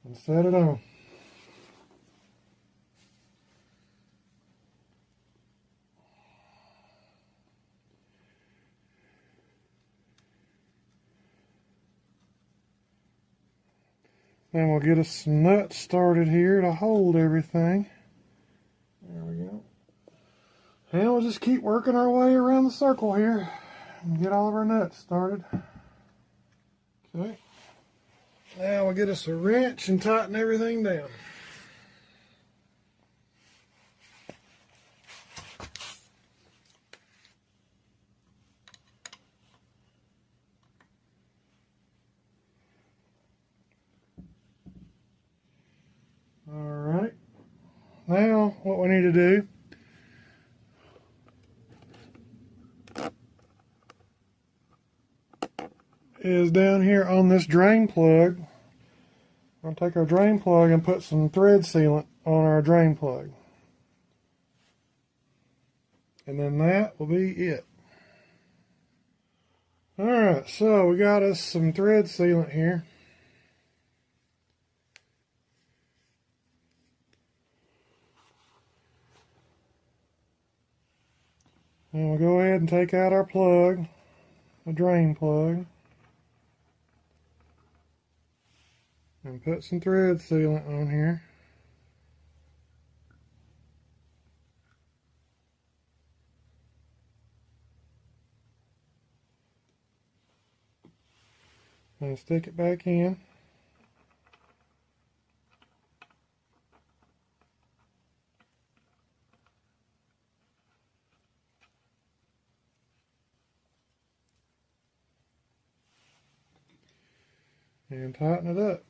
And set it on. Then we'll get us some nuts started here to hold everything. There we go. And we'll just keep working our way around the circle here and get all of our nuts started. Okay. Now we'll get us a wrench and tighten everything down. Alright. Now what we need to do is down here on this drain plug, I'm going to take our drain plug and put some thread sealant on our drain plug. And then that will be it. Alright, so we got us some thread sealant here. And we'll go ahead and take out our plug, the drain plug, and put some thread sealant on here. And stick it back in. And tighten it up.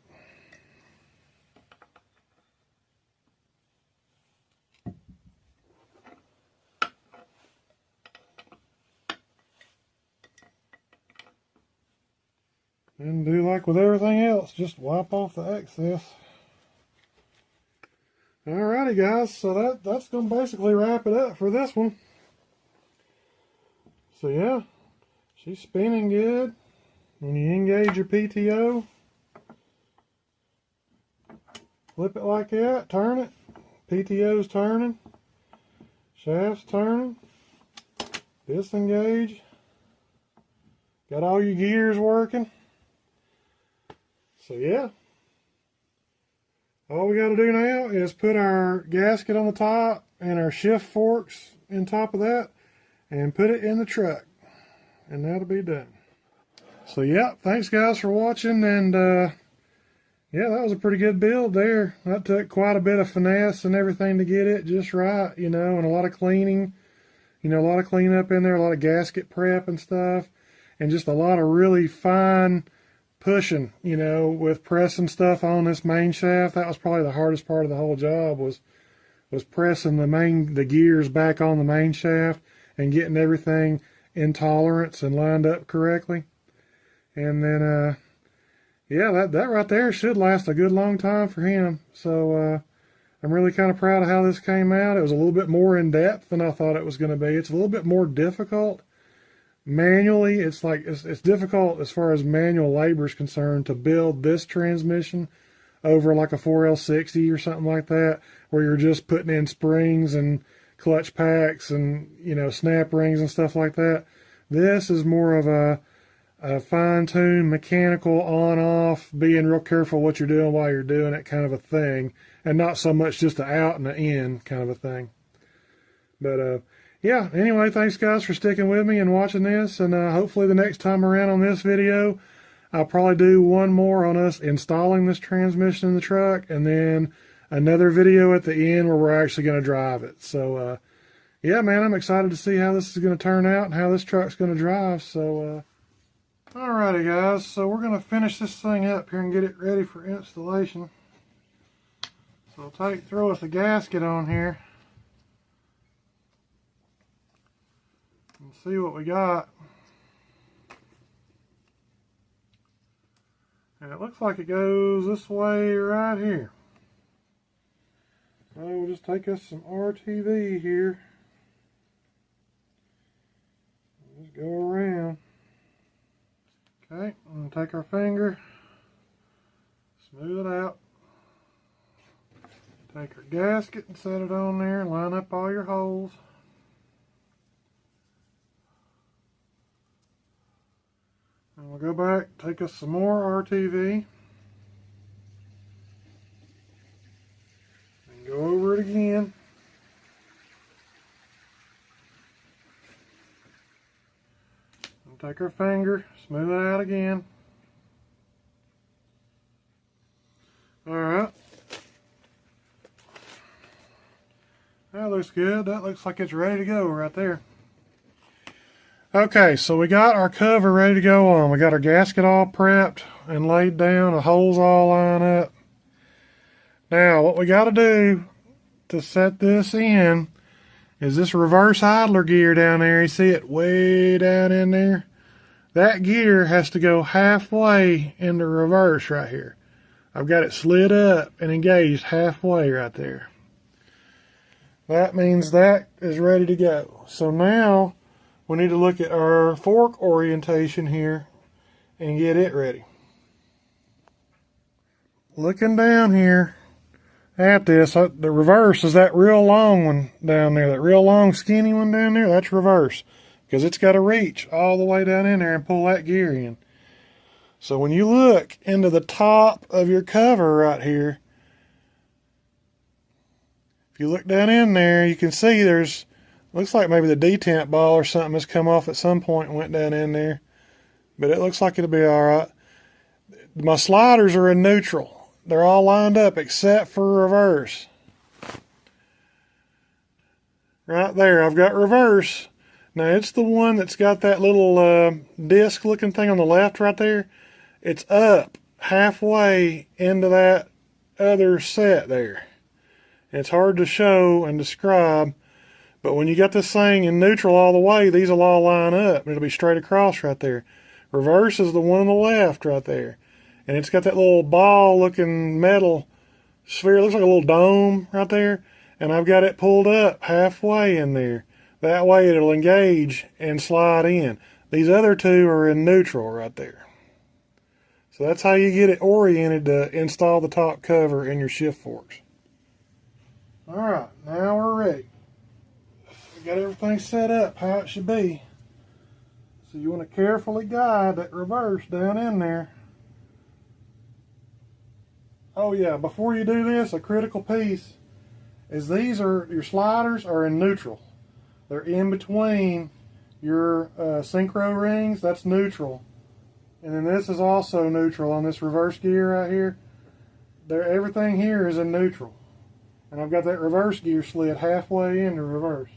And do like with everything else, just wipe off the excess. Alrighty guys, so that's going to basically wrap it up for this one. So yeah, she's spinning good. When you engage your PTO, flip it like that, turn it, PTO's turning, shaft's turning, disengage, got all your gears working. So yeah, all we got to do now is put our gasket on the top and our shift forks in top of that and put it in the truck, and that'll be done. So yeah, thanks guys for watching, and yeah, that was a pretty good build there. That took quite a bit of finesse and everything to get it just right, you know, and a lot of cleaning, you know, a lot of cleanup in there, a lot of gasket prep and stuff, and just a lot of really fine pushing, you know, with pressing stuff on this main shaft. That was probably the hardest part of the whole job, was pressing the gears back on the main shaft and getting everything in tolerance and lined up correctly. And then, yeah, that right there should last a good long time for him. So I'm really kind of proud of how this came out. It was a little bit more in depth than I thought it was going to be. It's a little bit more difficult manually. It's difficult as far as manual labor is concerned to build this transmission over like a 4L60 or something like that, where you're just putting in springs and clutch packs and, you know, snap rings and stuff like that. This is more of a fine-tuned mechanical on-off, being real careful what you're doing while you're doing it kind of a thing, and not so much just an out and an in kind of a thing. But yeah, anyway, thanks guys for sticking with me and watching this, and hopefully the next time around on this video, I'll probably do one more on us installing this transmission in the truck, and then another video at the end where we're actually going to drive it. So, yeah, man, I'm excited to see how this is going to turn out and how this truck's going to drive. So, alrighty, guys. So we're going to finish this thing up here and get it ready for installation. So throw us a gasket on here and see what we got. And it looks like it goes this way right here. So we'll just take us some RTV here. Just go around. Okay, and take our finger, smooth it out. Take our gasket and set it on there and line up all your holes. And we'll go back, take us some more RTV, and go over it again. And take our finger, smooth it out again. Alright. That looks good. That looks like it's ready to go right there. Okay, so we got our cover ready to go on. We got our gasket all prepped and laid down. The holes all line up. Now, what we got to do to set this in is this reverse idler gear down there. You see it way down in there? That gear has to go halfway into reverse right here. I've got it slid up and engaged halfway right there. That means that is ready to go. So now we need to look at our fork orientation here and get it ready. Looking down here at this, the reverse is that real long one down there, that real long skinny one down there, that's reverse. Because it's got to reach all the way down in there and pull that gear in. So when you look into the top of your cover right here, if you look down in there, you can see there's, looks like maybe the detent ball or something has come off at some point and went down in there. But it looks like it'll be alright. My sliders are in neutral. They're all lined up except for reverse. Right there, I've got reverse. Now it's the one that's got that little disc looking thing on the left right there. It's up halfway into that other set there. It's hard to show and describe, but when you got this thing in neutral all the way, these will all line up and it'll be straight across right there. Reverse is the one on the left right there. And it's got that little ball looking metal sphere. It looks like a little dome right there. And I've got it pulled up halfway in there. That way it'll engage and slide in. These other two are in neutral right there. So that's how you get it oriented to install the top cover in your shift forks. Alright, now we're ready. We got everything set up how it should be. So you want to carefully guide that reverse down in there. Oh yeah, before you do this, a critical piece is your sliders are in neutral. They're in between your synchro rings, that's neutral. And then this is also neutral on this reverse gear right here. Everything here is in neutral. And I've got that reverse gear slid halfway into reverse.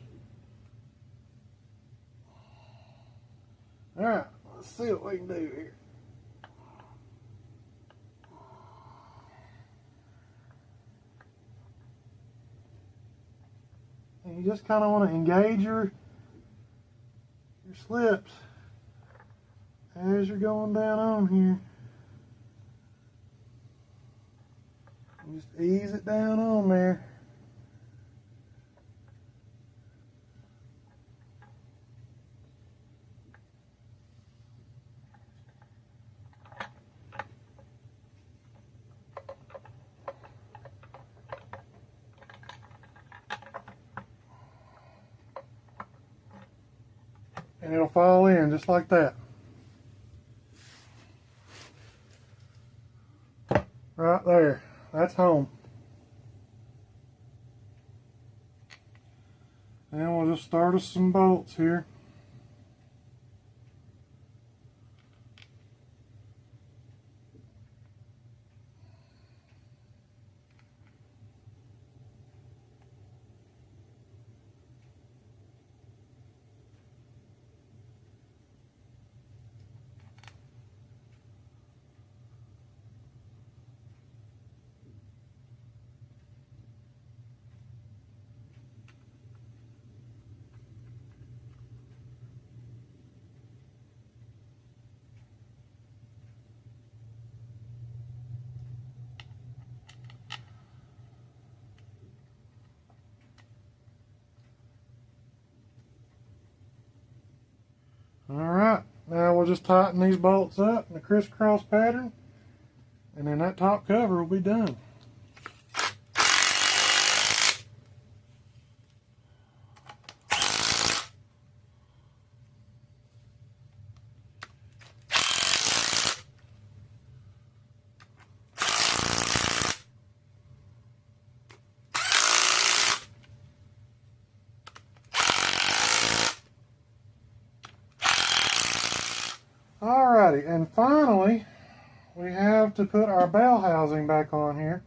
Alright, let's see what we can do here. And you just kind of want to engage your slips as you're going down on here. And just ease it down on there. and it'll fall in just like that. Right there. That's home. And we'll just start us some bolts here. Alright, now we'll just tighten these bolts up in a crisscross pattern, and then that top cover will be done. Alrighty, and finally, we have to put our bell housing back on here.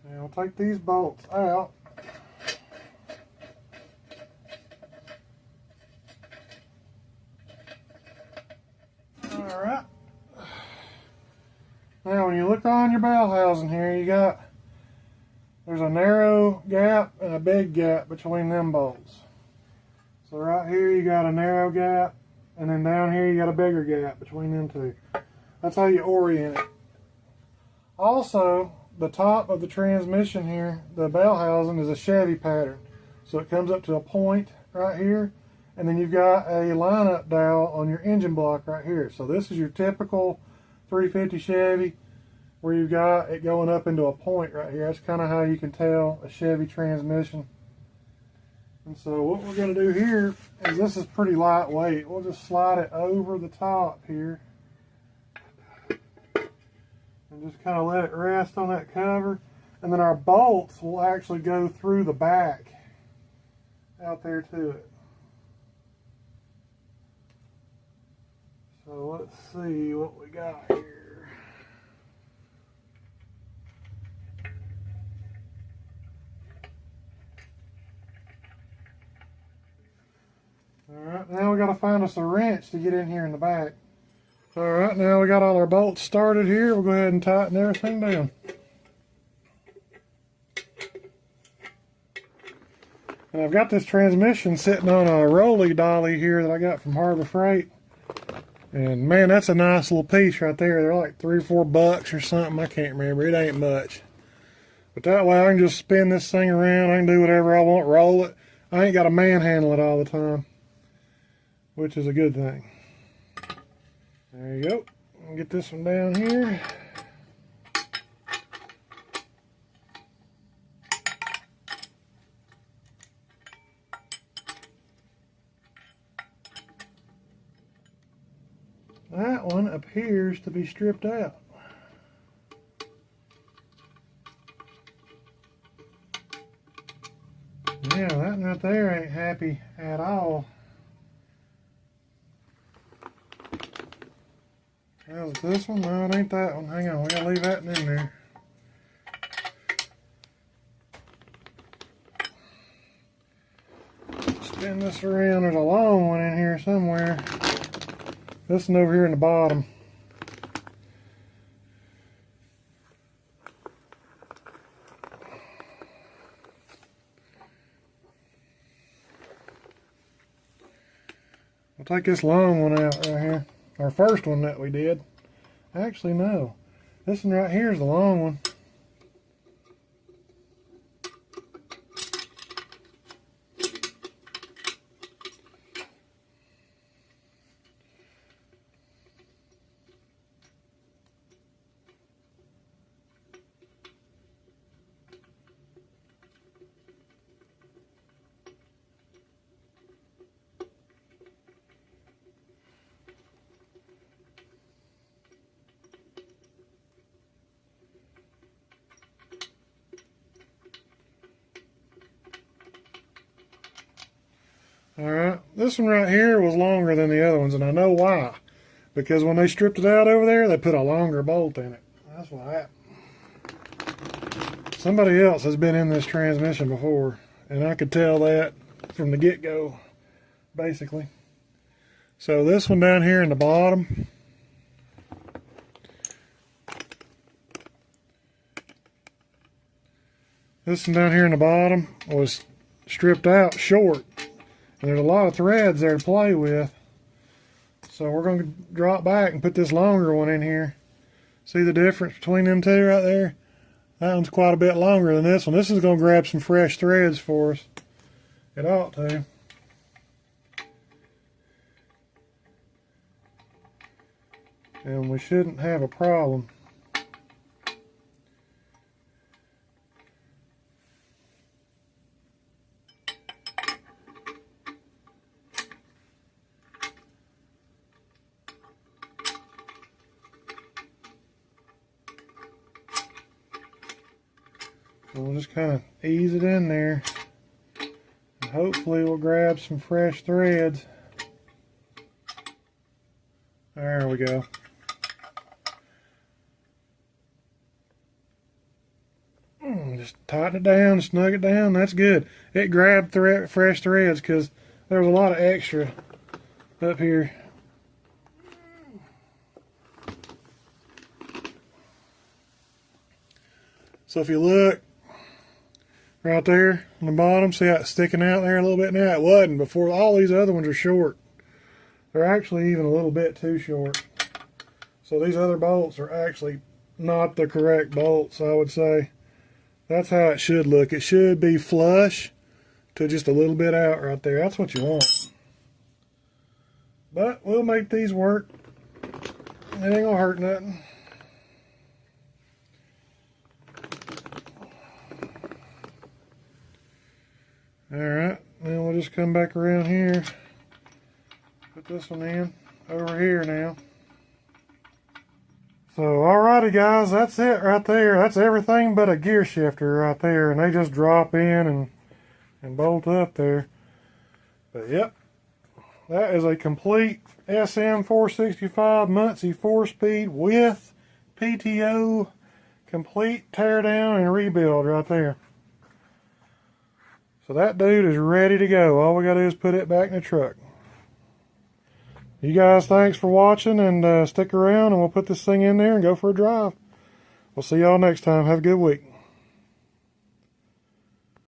And we'll take these bolts out. Alright. Now when you look on your bell housing here, there's a narrow gap and a big gap between them bolts. So right here you got a narrow gap, and then down here you got a bigger gap between them two. That's how you orient it. Also, the top of the transmission here, the bell housing, is a Chevy pattern. So it comes up to a point right here, and then you've got a lineup dowel on your engine block right here. So this is your typical 350 Chevy, where you've got it going up into a point right here. That's kind of how you can tell a Chevy transmission. And so what we're going to do here is, this is pretty lightweight. We'll just slide it over the top here and just kind of let it rest on that cover. And then our bolts will actually go through the back out there to it. So let's see what we got here. Alright, now we got to find us a wrench to get in here in the back. Alright, now we got all our bolts started here. We'll go ahead and tighten everything down. And I've got this transmission sitting on a rolly dolly here that I got from Harbor Freight. And man, that's a nice little piece right there. They're like $3 or $4 or something. I can't remember. It ain't much. But that way I can just spin this thing around. I can do whatever I want, roll it. I ain't got to manhandle it all the time, which is a good thing. There you go. I'll get this one down here. That one appears to be stripped out. Yeah, that one right there ain't happy at all. How's this one? No, it ain't that one. Hang on, we gotta leave that in there. Spin this around. There's a long one in here somewhere. This one over here in the bottom. We'll take this long one out right here. Our first one that we did. Actually, no. This one right here is the long one. Alright, this one right here was longer than the other ones, and I know why. Because when they stripped it out over there, they put a longer bolt in it. That's what happened. Somebody else has been in this transmission before, and I could tell that from the get-go, basically. So this one down here in the bottom, this one down here in the bottom was stripped out short, and there's a lot of threads there to play with. So we're going to drop back and put this longer one in here. See the difference between them two right there? That one's quite a bit longer than this one. This is going to grab some fresh threads for us. It ought to. And we shouldn't have a problem. So we'll just kind of ease it in there. And hopefully we'll grab some fresh threads. There we go. Just tighten it down, snug it down. That's good. It grabbed fresh threads because there was a lot of extra up here. So if you look right there on the bottom, see how it's sticking out there a little bit now? It wasn't before. All these other ones are short. They're actually even a little bit too short. So these other bolts are actually not the correct bolts, I would say. That's how it should look. It should be flush to just a little bit out right there. That's what you want. But we'll make these work. It ain't gonna hurt nothing. Alright, then we'll just come back around here. Put this one in over here now. So, alrighty guys, that's it right there. That's everything but a gear shifter right there. And they just drop in and bolt up there. But yep, that is a complete SM465 Muncie 4-speed with PTO, complete tear down and rebuild right there. So that dude is ready to go. All we gotta do is put it back in the truck. You guys, thanks for watching, and stick around and we'll put this thing in there and go for a drive. We'll see y'all next time. Have a good week.